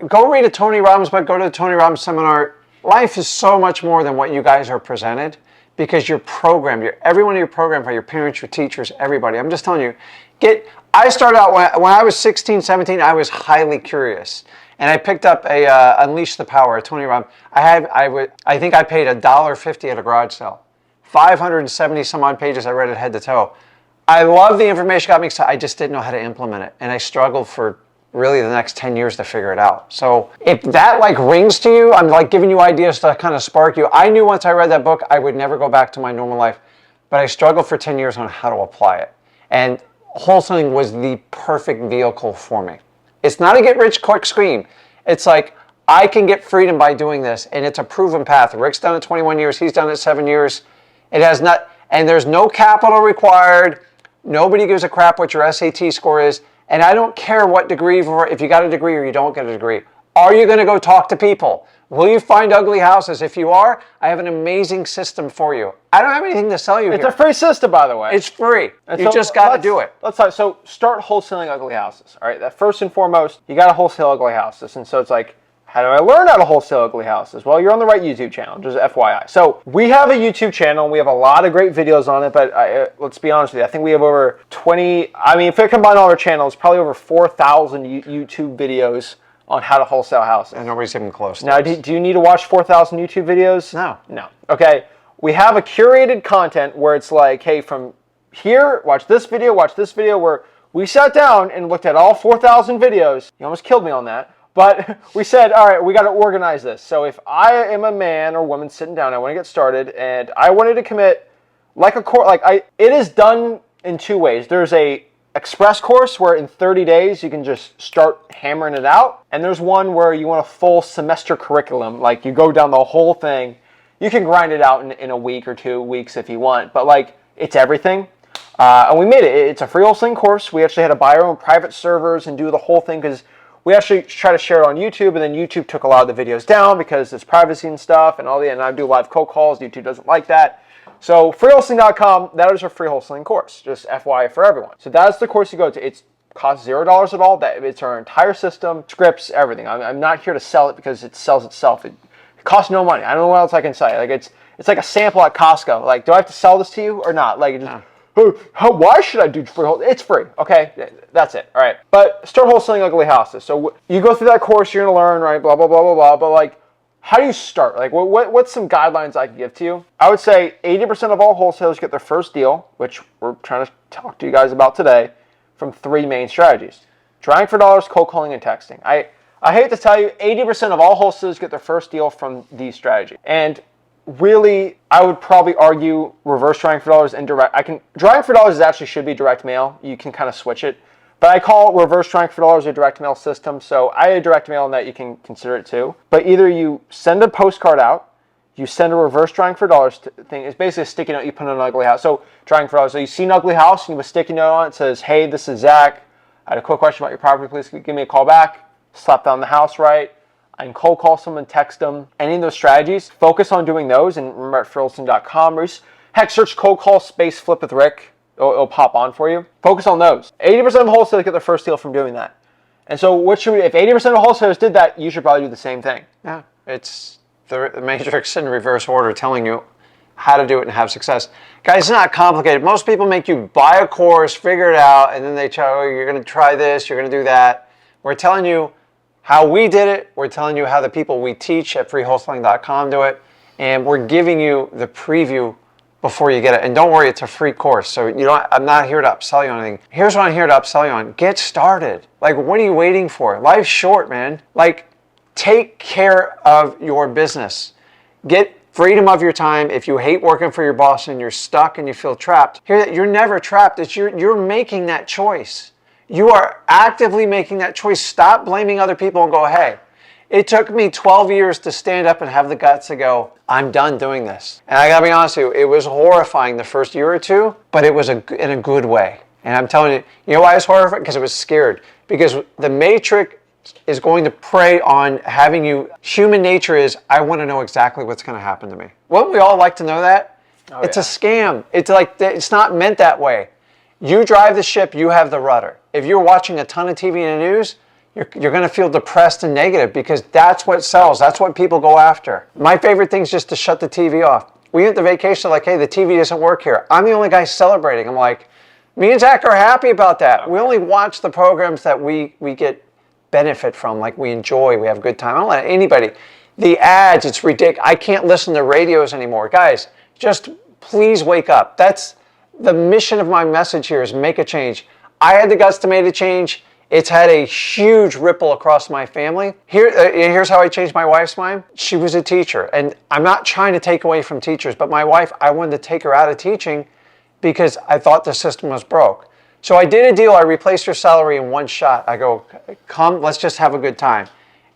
go read a Tony Robbins book, go to the Tony Robbins seminar. Life is so much more than what you guys are presented because you're programmed. Everyone you're programmed by your parents, your teachers, everybody. I'm just telling you, I started out when I was 16, 17, I was highly curious. And I picked up a Unleash the Power, a Tony Robbins. I think I paid $1.50 at a garage sale. 570 some odd pages, I read it head to toe. I love the information, got me excited. I just didn't know how to implement it. And I struggled for really the next 10 years to figure it out. So if that rings to you, I'm giving you ideas to kind of spark you. I knew once I read that book, I would never go back to my normal life. But I struggled for 10 years on how to apply it. And wholesaling was the perfect vehicle for me. It's not a get-rich-quick scheme. It's I can get freedom by doing this, and it's a proven path. Rick's done it 21 years. He's done it 7 years. And there's no capital required. Nobody gives a crap what your SAT score is. And I don't care what degree, if you got a degree or you don't get a degree. Are you going to go talk to people? Will you find ugly houses? If you are, I have an amazing system for you. I don't have anything to sell you It's a free system, by the way. It's free. You just got to do it. So start wholesaling ugly houses. All right. That first and foremost, you got to wholesale ugly houses. And so it's how do I learn how to wholesale ugly houses? Well, you're on the right YouTube channel, just FYI. So we have a YouTube channel. We have a lot of great videos on it, but let's be honest with you. I think we have over 20, if I combine all our channels, probably over 4,000 YouTube videos on how to wholesale houses. And nobody's even close. Now, do you need to watch 4,000 YouTube videos? No. Okay. We have a curated content where it's hey, from here, watch this video, where we sat down and looked at all 4,000 videos. You almost killed me on that. But we said, all right, we got to organize this. So if I am a man or woman sitting down, I want to get started, and I wanted to commit it is done in two ways. There's a express course where in 30 days you can just start hammering it out. And there's one where you want a full semester curriculum. You go down the whole thing. You can grind it out in a week or 2 weeks if you want. But it's everything. And we made it. It's a free wholesaling course. We actually had to buy our own private servers and do the whole thing because we actually try to share it on YouTube, and then YouTube took a lot of the videos down because there's privacy and stuff and all and I do live cold calls. YouTube doesn't like that. So freewholesaling.com, that is our free wholesaling course, just FYI for everyone. So that's the course you go to. It costs $0 at all. It's our entire system, scripts, everything. I'm not here to sell it because it sells itself. It costs no money. I don't know what else I can say. Like it's like a sample at Costco. Like, do I have to sell this to you or not? Like, why should I do free wholesaling? It's free. Okay, that's it. All right. But start wholesaling ugly houses. So you go through that course, you're gonna learn, right? Blah blah blah blah blah. But like, how do you start? Like, what's some guidelines I can give to you? I would say 80% of all wholesalers get their first deal, which we're trying to talk to you guys about today, from 3 main strategies: trying for dollars, cold calling, and texting. I hate to tell you, 80% of all wholesalers get their first deal from these strategies. And really, I would probably argue reverse trying for dollars and direct. Trying for dollars actually should be direct mail. You can kind of switch it. But I call reverse trying for dollars a direct mail system. So I had direct mail in that, you can consider it too. But either you send a postcard out, you send a reverse trying for dollars thing. It's basically a sticky note you put on an ugly house. So trying for dollars. So you see an ugly house and you have a sticky note on it. It says, hey, this is Zach. I had a quick question about your property. Please give me a call back. Slap down the house right. I can cold call someone, text them. Any of those strategies, focus on doing those. And remember at freewholesaling.com. Heck, search cold call space flip with Rick. It'll pop on for you. Focus on those. 80% of wholesalers get their first deal from doing that. And so if 80% of wholesalers did that, you should probably do the same thing. Yeah, it's the matrix in reverse order telling you how to do it and have success. Guys, it's not complicated. Most people make you buy a course, figure it out, and then they tell you, you're going to try this, you're going to do that. We're telling you how we did it. We're telling you how the people we teach at freewholesaling.com do it. And we're giving you the preview before you get it. And don't worry, it's a free course. So I'm not here to upsell you on anything. Here's what I'm here to upsell you on. Get started. Like, what are you waiting for? Life's short, man. Like, take care of your business. Get freedom of your time. If you hate working for your boss and you're stuck and you feel trapped, you're never trapped. It's you're making that choice. You are actively making that choice. Stop blaming other people and go, hey, it took me 12 years to stand up and have the guts to go, I'm done doing this. And I gotta be honest with you, it was horrifying the first year or two, but it was in a good way. And I'm telling you, you know why it's horrifying? Because it was scared. Because the matrix is going to prey on having you, human nature is, I want to know exactly what's going to happen to me. Wouldn't we all like to know that? Oh, it's a scam. It's like, it's not meant that way. You drive the ship, you have the rudder. If you're watching a ton of TV and news, you're going to feel depressed and negative because that's what sells. That's what people go after. My favorite thing is just to shut the TV off. We went to vacation like, hey, the TV doesn't work here. I'm the only guy celebrating. I'm like, me and Zach are happy about that. We only watch the programs that we get benefit from, like we enjoy, we have a good time. I don't let anybody. The ads, it's ridiculous. I can't listen to radios anymore. Guys, just please wake up. That's the mission of my message here is make a change. I had the guts to make a change. It's had a huge ripple across my family. Here's how I changed my wife's mind. She was a teacher, and I'm not trying to take away from teachers, but my wife, I wanted to take her out of teaching because I thought the system was broke. So I did a deal. I replaced her salary in one shot. I go, come, let's just have a good time.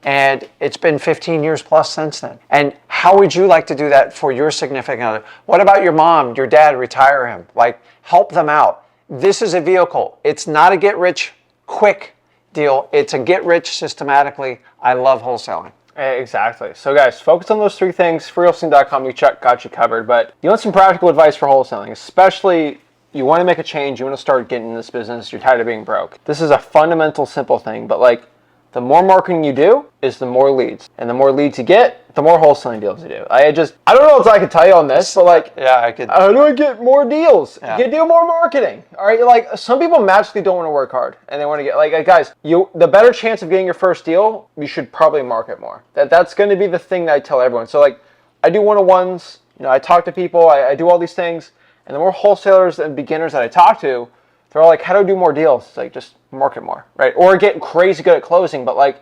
And it's been 15 years plus since then. And how would you like to do that for your significant other? What about your mom, your dad, retire him? Like, help them out. This is a vehicle. It's not a get rich quick deal. It's a get rich systematically. I love wholesaling. Exactly. So guys, focus on those 3 things. freewholesaling.com, got you covered. But you want some practical advice for wholesaling, especially you want to make a change, you want to start getting in this business, you're tired of being broke. This is a fundamental, simple thing, but like, the more marketing you do is the more leads. And the more leads you get, the more wholesaling deals you do. I don't know what I could tell you on this, but like, yeah, I could. How do I get more deals? Yeah. You do more marketing. All right, like some people magically don't want to work hard and they want to get like guys, the better chance of getting your first deal, you should probably market more. That's going to be the thing that I tell everyone. So like, I do one-on-ones, I talk to people, I do all these things, and the more wholesalers and beginners that I talk to, they're all like, how do I do more deals? It's like, just market more, right? Or get crazy good at closing, but like,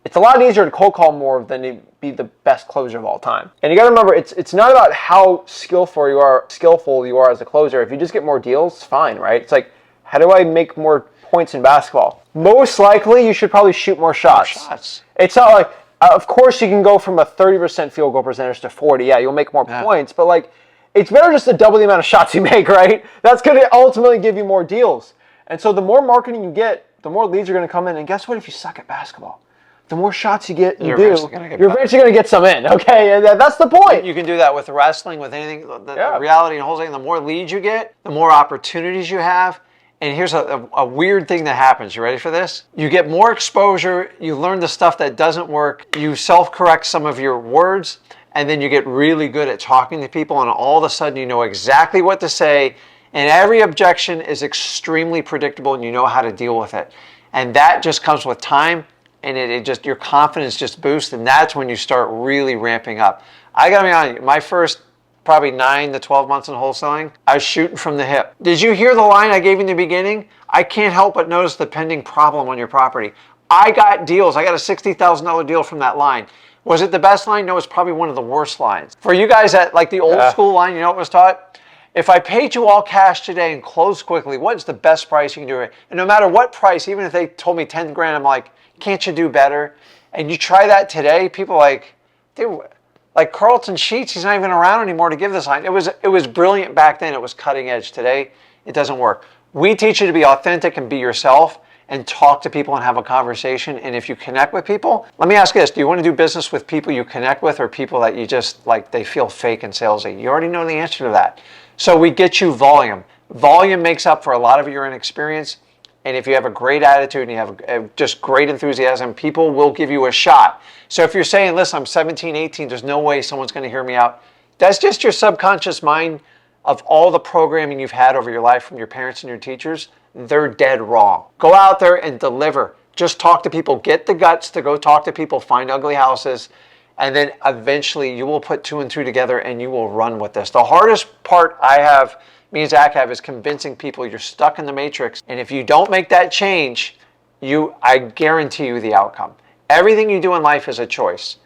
it's a lot easier to cold call more than to be the best closer of all time. And you got to remember, it's not about how skillful you are as a closer. If you just get more deals, it's fine, right? It's like, how do I make more points in basketball? Most likely, you should probably shoot more shots. It's not like, of course, you can go from a 30% field goal percentage to 40. Yeah, you'll make more points, but like, it's better just to double the amount of shots you make, right? That's going to ultimately give you more deals. And so the more marketing you get, the more leads are going to come in. And guess what? If you suck at basketball, the more shots you get, You're eventually gonna get you're better. eventually going to get some in. Okay, and that's the point. You can do that with wrestling, with anything. The reality in wholesaling, the more leads you get, the more opportunities you have. And here's a weird thing that happens. You ready for this? You get more exposure. You learn the stuff that doesn't work. You self-correct some of your words. And then you get really good at talking to people. And all of a sudden, you know exactly what to say. And every objection is extremely predictable. And you know how to deal with it. And that just comes with time. And it just, your confidence just boosts. And that's when you start really ramping up. I got to be honest, my first probably 9 to 12 months in wholesaling, I was shooting from the hip. Did you hear the line I gave you in the beginning? I can't help but notice the pending problem on your property. I got deals. I got a $60,000 deal from that line. Was it the best line? No, it's probably one of the worst lines. For you guys that like the old school line, you know what was taught? If I paid you all cash today and closed quickly, what's the best price you can do it? And no matter what price, even if they told me 10 grand, I'm like, can't you do better? And you try that today, people like, dude, like Carlton Sheets, he's not even around anymore to give this line. It was brilliant back then. It was cutting edge. Today, it doesn't work. We teach you to be authentic and be yourself and talk to people and have a conversation. And if you connect with people, let me ask you this. Do you want to do business with people you connect with or people that you just like, they feel fake and salesy? You already know the answer to that. So we get you volume. Volume makes up for a lot of your inexperience. And if you have a great attitude and you have just great enthusiasm, people will give you a shot. So if you're saying, listen, I'm 17, 18, there's no way someone's going to hear me out. That's just your subconscious mind of all the programming you've had over your life from your parents and your teachers. They're dead wrong. Go out there and deliver. Just talk to people. Get the guts to go talk to people, find ugly houses, and then eventually you will put 2 and 2 together and you will run with this. The hardest part me and Zach have is convincing people you're stuck in the matrix. And if you don't make that change, I guarantee you the outcome. Everything you do in life is a choice.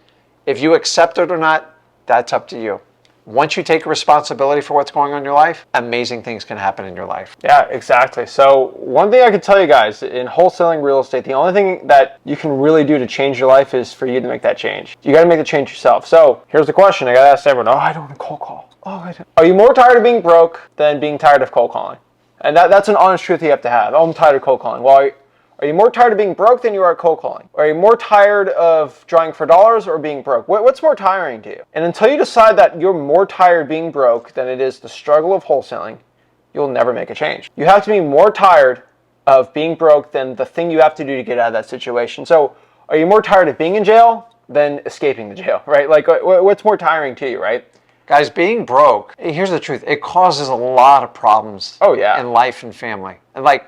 If you accept it or not, that's up to you. Once you take responsibility for what's going on in your life, amazing things can happen in your life. Yeah, exactly. So one thing I can tell you guys, in wholesaling real estate, the only thing that you can really do to change your life is for you to make that change. You got to make the change yourself. So here's the question. I got to ask everyone, I don't want to cold call. Are you more tired of being broke than being tired of cold calling? And that's an honest truth you have to have. I'm tired of cold calling. Well, are you more tired of being broke than you are cold calling? Are you more tired of drawing for dollars or being broke? What's more tiring to you? And until you decide that you're more tired being broke than it is the struggle of wholesaling, you'll never make a change. You have to be more tired of being broke than the thing you have to do to get out of that situation. So are you more tired of being in jail than escaping the jail, right? Like what's more tiring to you, right? Guys, being broke, here's the truth. It causes a lot of problems in life and family. And like,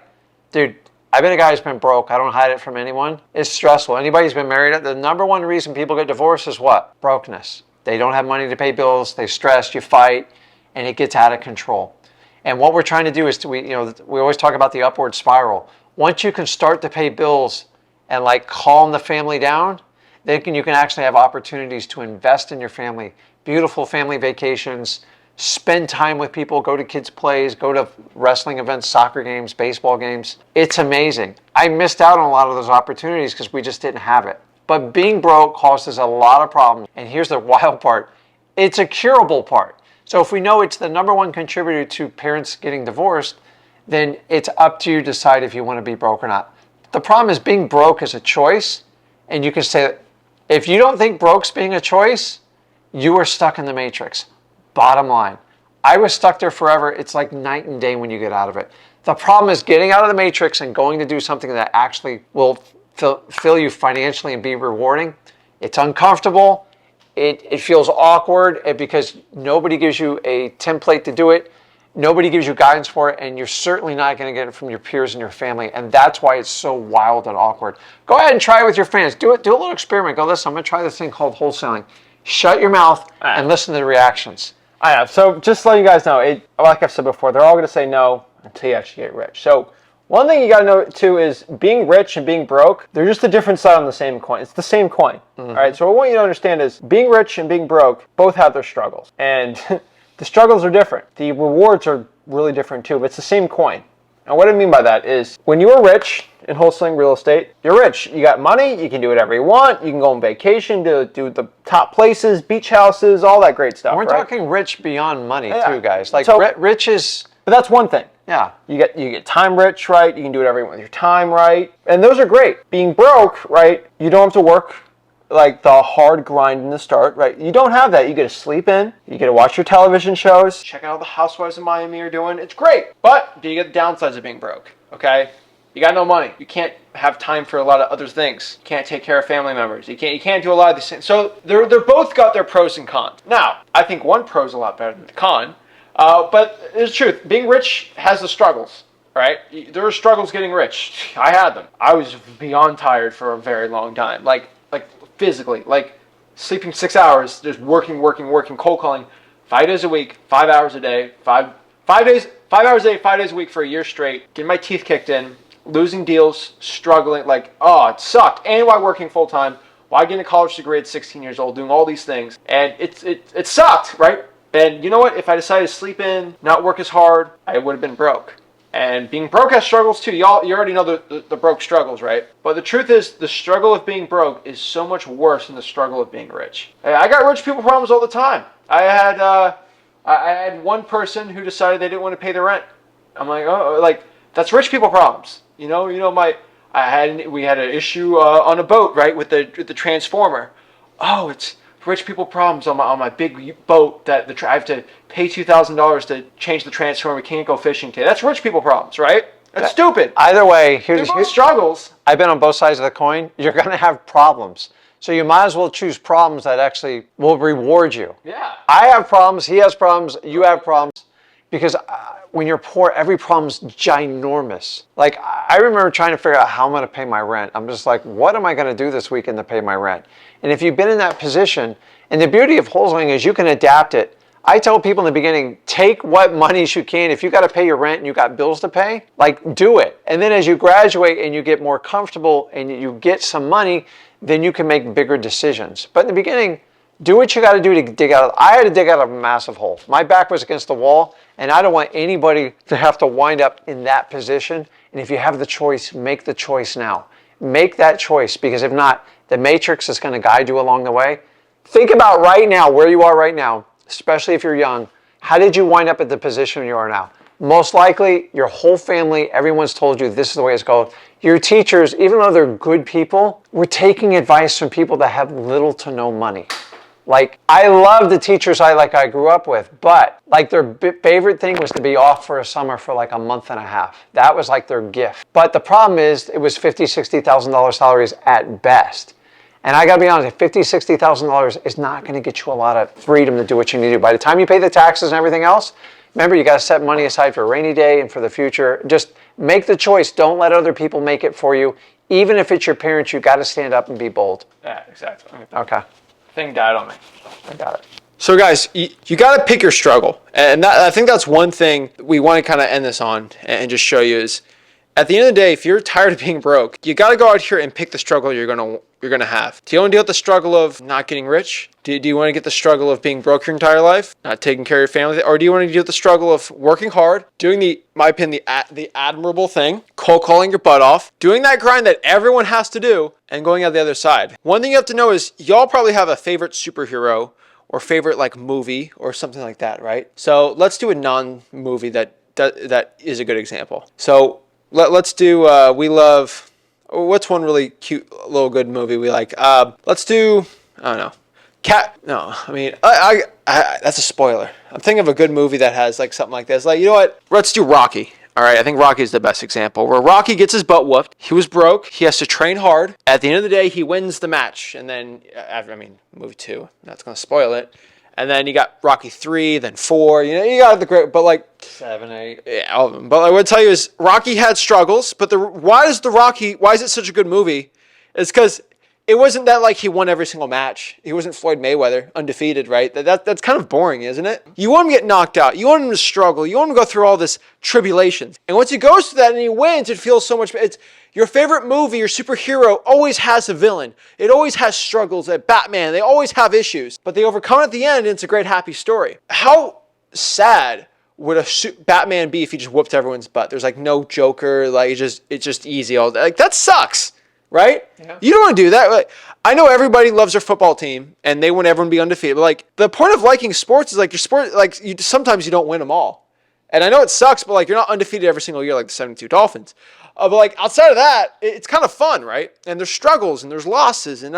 dude, I've been a guy who's been broke. I don't hide it from anyone. It's stressful. Anybody who's been married, the number one reason people get divorced is what? Brokenness. They don't have money to pay bills. They stress, you fight, and it gets out of control. And what we're trying to do is we always talk about the upward spiral. Once you can start to pay bills and like calm the family down, then you can actually have opportunities to invest in your family. Beautiful family vacations, spend time with people, go to kids' plays, go to wrestling events, soccer games, baseball games. It's amazing. I missed out on a lot of those opportunities because we just didn't have it. But being broke causes a lot of problems. And here's the wild part. It's a curable part. So if we know it's the number one contributor to parents getting divorced, then it's up to you to decide if you want to be broke or not. The problem is being broke is a choice. And you can say, if you don't think broke's being a choice, you are stuck in the matrix. Bottom line. I was stuck there forever. It's like night and day when you get out of it. The problem is getting out of the matrix and going to do something that actually will fill you financially and be rewarding. It's uncomfortable. It feels awkward because nobody gives you a template to do it. Nobody gives you guidance for it, and you're certainly not going to get it from your peers and your family, and that's why it's so wild and awkward. Go ahead and try it with your friends. Do a little experiment. Go, listen, I'm going to try this thing called wholesaling. Shut your mouth and listen to the reactions. I have. So just to let you guys know, like I've said before, they're all going to say no until you actually get rich. So one thing you got to know too is being rich and being broke, they're just a different side on the same coin. It's the same coin. All right. So what I want you to understand is being rich and being broke both have their struggles. And the struggles are different. The rewards are really different too, but it's the same coin. And what I mean by that is when you're rich in wholesaling real estate, you're rich. You got money. You can do whatever you want. You can go on vacation, do the top places, beach houses, all that great stuff. We're right? talking rich beyond money too, guys. Like so, rich is... But that's one thing. Yeah. You get time rich, right? You can do whatever you want with your time, right? And those are great. Being broke, right? You don't have to work like the hard grind in the start, right? You don't have that. You get to sleep in. You get to watch your television shows. Check out what the housewives of Miami are doing. It's great. But do you get the downsides of being broke? Okay? You got no money. You can't have time for a lot of other things. You can't take care of family members. You can't do a lot of these things. So they're both got their pros and cons. Now, I think one pro is a lot better than the con. But it's the truth. Being rich has the struggles, right? There are struggles getting rich. I had them. I was beyond tired for a very long time. Like physically, like sleeping 6 hours, just working, cold calling, 5 days a week, 5 hours a day, 5 hours a day, 5 days a week for a year straight, getting my teeth kicked in, losing deals, struggling, like, oh, it sucked. And while working full time, while getting a college degree at 16 years old, doing all these things. And it sucked, right? And you know what? If I decided to sleep in, not work as hard, I would have been broke. And being broke has struggles too. You already know the broke struggles, right? But the truth is, the struggle of being broke is so much worse than the struggle of being rich. I got rich people problems all the time. I had one person who decided they didn't want to pay the rent. I'm like, oh, like that's rich people problems. We had an issue on a boat, right, with the transformer. Oh, it's rich people problems on my big boat that I have to pay $2,000 to change the transformer. We can't go fishing today. That's rich people problems, right? That's stupid. Either way, They're both struggles. I've been on both sides of the coin. You're going to have problems. So you might as well choose problems that actually will reward you. Yeah. I have problems. He has problems. You have problems. Because when you're poor, every problem's ginormous. Like, I remember trying to figure out how I'm going to pay my rent. I'm just like, what am I going to do this weekend to pay my rent? And if you've been in that position, and the beauty of wholesaling is you can adapt it. I tell people in the beginning, take what monies you can. If you got to pay your rent and you got bills to pay, like, do it. And then as you graduate and you get more comfortable and you get some money, then you can make bigger decisions. But in the beginning, do what you got to do to dig out. I had to dig out of a massive hole. My back was against the wall, and I don't want anybody to have to wind up in that position. And if you have the choice, make the choice now. Make that choice, because if not, the matrix is going to guide you along the way. Think about right now, where you are right now, especially if you're young. How did you wind up at the position you are now? Most likely, your whole family, everyone's told you this is the way it's going. Your teachers, even though they're good people, were taking advice from people that have little to no money. Like, I love the teachers I grew up with, but like their favorite thing was to be off for a summer for like a month and a half. That was like their gift. But the problem is it was $50,000, $60,000 salaries at best. And I gotta be honest, $50,000, $60,000 is not gonna get you a lot of freedom to do what you need to do. By the time you pay the taxes and everything else, remember, you gotta set money aside for a rainy day and for the future. Just make the choice. Don't let other people make it for you. Even if it's your parents, you gotta stand up and be bold. Yeah, exactly. Okay. Thing died on me. I got it. So guys, you got to pick your struggle. And I think that's one thing we want to kind of end this on and just show you is, at the end of the day, if you're tired of being broke, you got to go out here and pick the struggle you're gonna have. Do you want to deal with the struggle of not getting rich? Do you want to get the struggle of being broke your entire life, not taking care of your family? Or do you want to deal with the struggle of working hard, doing my opinion, the admirable thing, cold calling your butt off, doing that grind that everyone has to do, and going out the other side? One thing you have to know is y'all probably have a favorite superhero or favorite like movie or something like that, right? So let's do a non-movie that is a good example. So let's do, we love, what's one really cute little good movie we like? Let's do, I don't know. That's a spoiler. I'm thinking of a good movie that has like something like this. Like, you know what? Let's do Rocky. All right, I think Rocky is the best example. Where Rocky gets his butt whooped. He was broke. He has to train hard. At the end of the day, he wins the match. And then, movie 2. That's going to spoil it. And then you got Rocky 3, then 4. You know, you got the great, but like 7, 8. Yeah, all of them. But I would tell you is Rocky had struggles. But why is it such a good movie? It's because it wasn't that like he won every single match. He wasn't Floyd Mayweather, undefeated, right? That's kind of boring, isn't it? You want him to get knocked out. You want him to struggle. You want him to go through all this tribulations. And once he goes through that and he wins, it feels so much better. It's your favorite movie, your superhero always has a villain. It always has struggles. Like Batman, they always have issues. But they overcome it at the end and it's a great happy story. How sad would Batman be if he just whooped everyone's butt? There's like no Joker, like it's just easy all day. Like that sucks. Right? Yeah. You don't want to do that. Like, I know everybody loves their football team and they want everyone to be undefeated. But like the point of liking sports is like your sport, like sometimes you don't win them all. And I know it sucks, but like you're not undefeated every single year like the 72 Dolphins. But like outside of that, it's kind of fun, right? And there's struggles and there's losses, and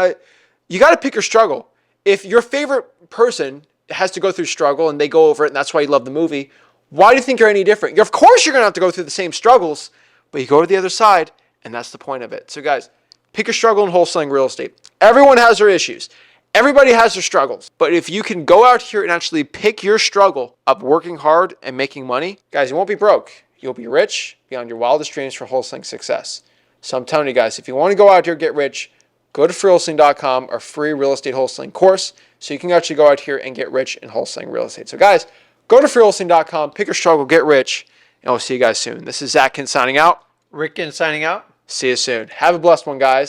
you got to pick your struggle. If your favorite person has to go through struggle and they go over it, and that's why you love the movie, why do you think you're any different? Of course you're gonna have to go through the same struggles, but you go to the other side, and that's the point of it. So guys, pick your struggle in wholesaling real estate. Everyone has their issues. Everybody has their struggles. But if you can go out here and actually pick your struggle of working hard and making money, guys, you won't be broke. You'll be rich beyond your wildest dreams for wholesaling success. So I'm telling you guys, if you want to go out here and get rich, go to freewholesaling.com, our free real estate wholesaling course, so you can actually go out here and get rich in wholesaling real estate. So guys, go to freewholesaling.com, pick your struggle, get rich, and we'll see you guys soon. This is Zach Kin signing out. Rick signing out. See you soon. Have a blessed one, guys.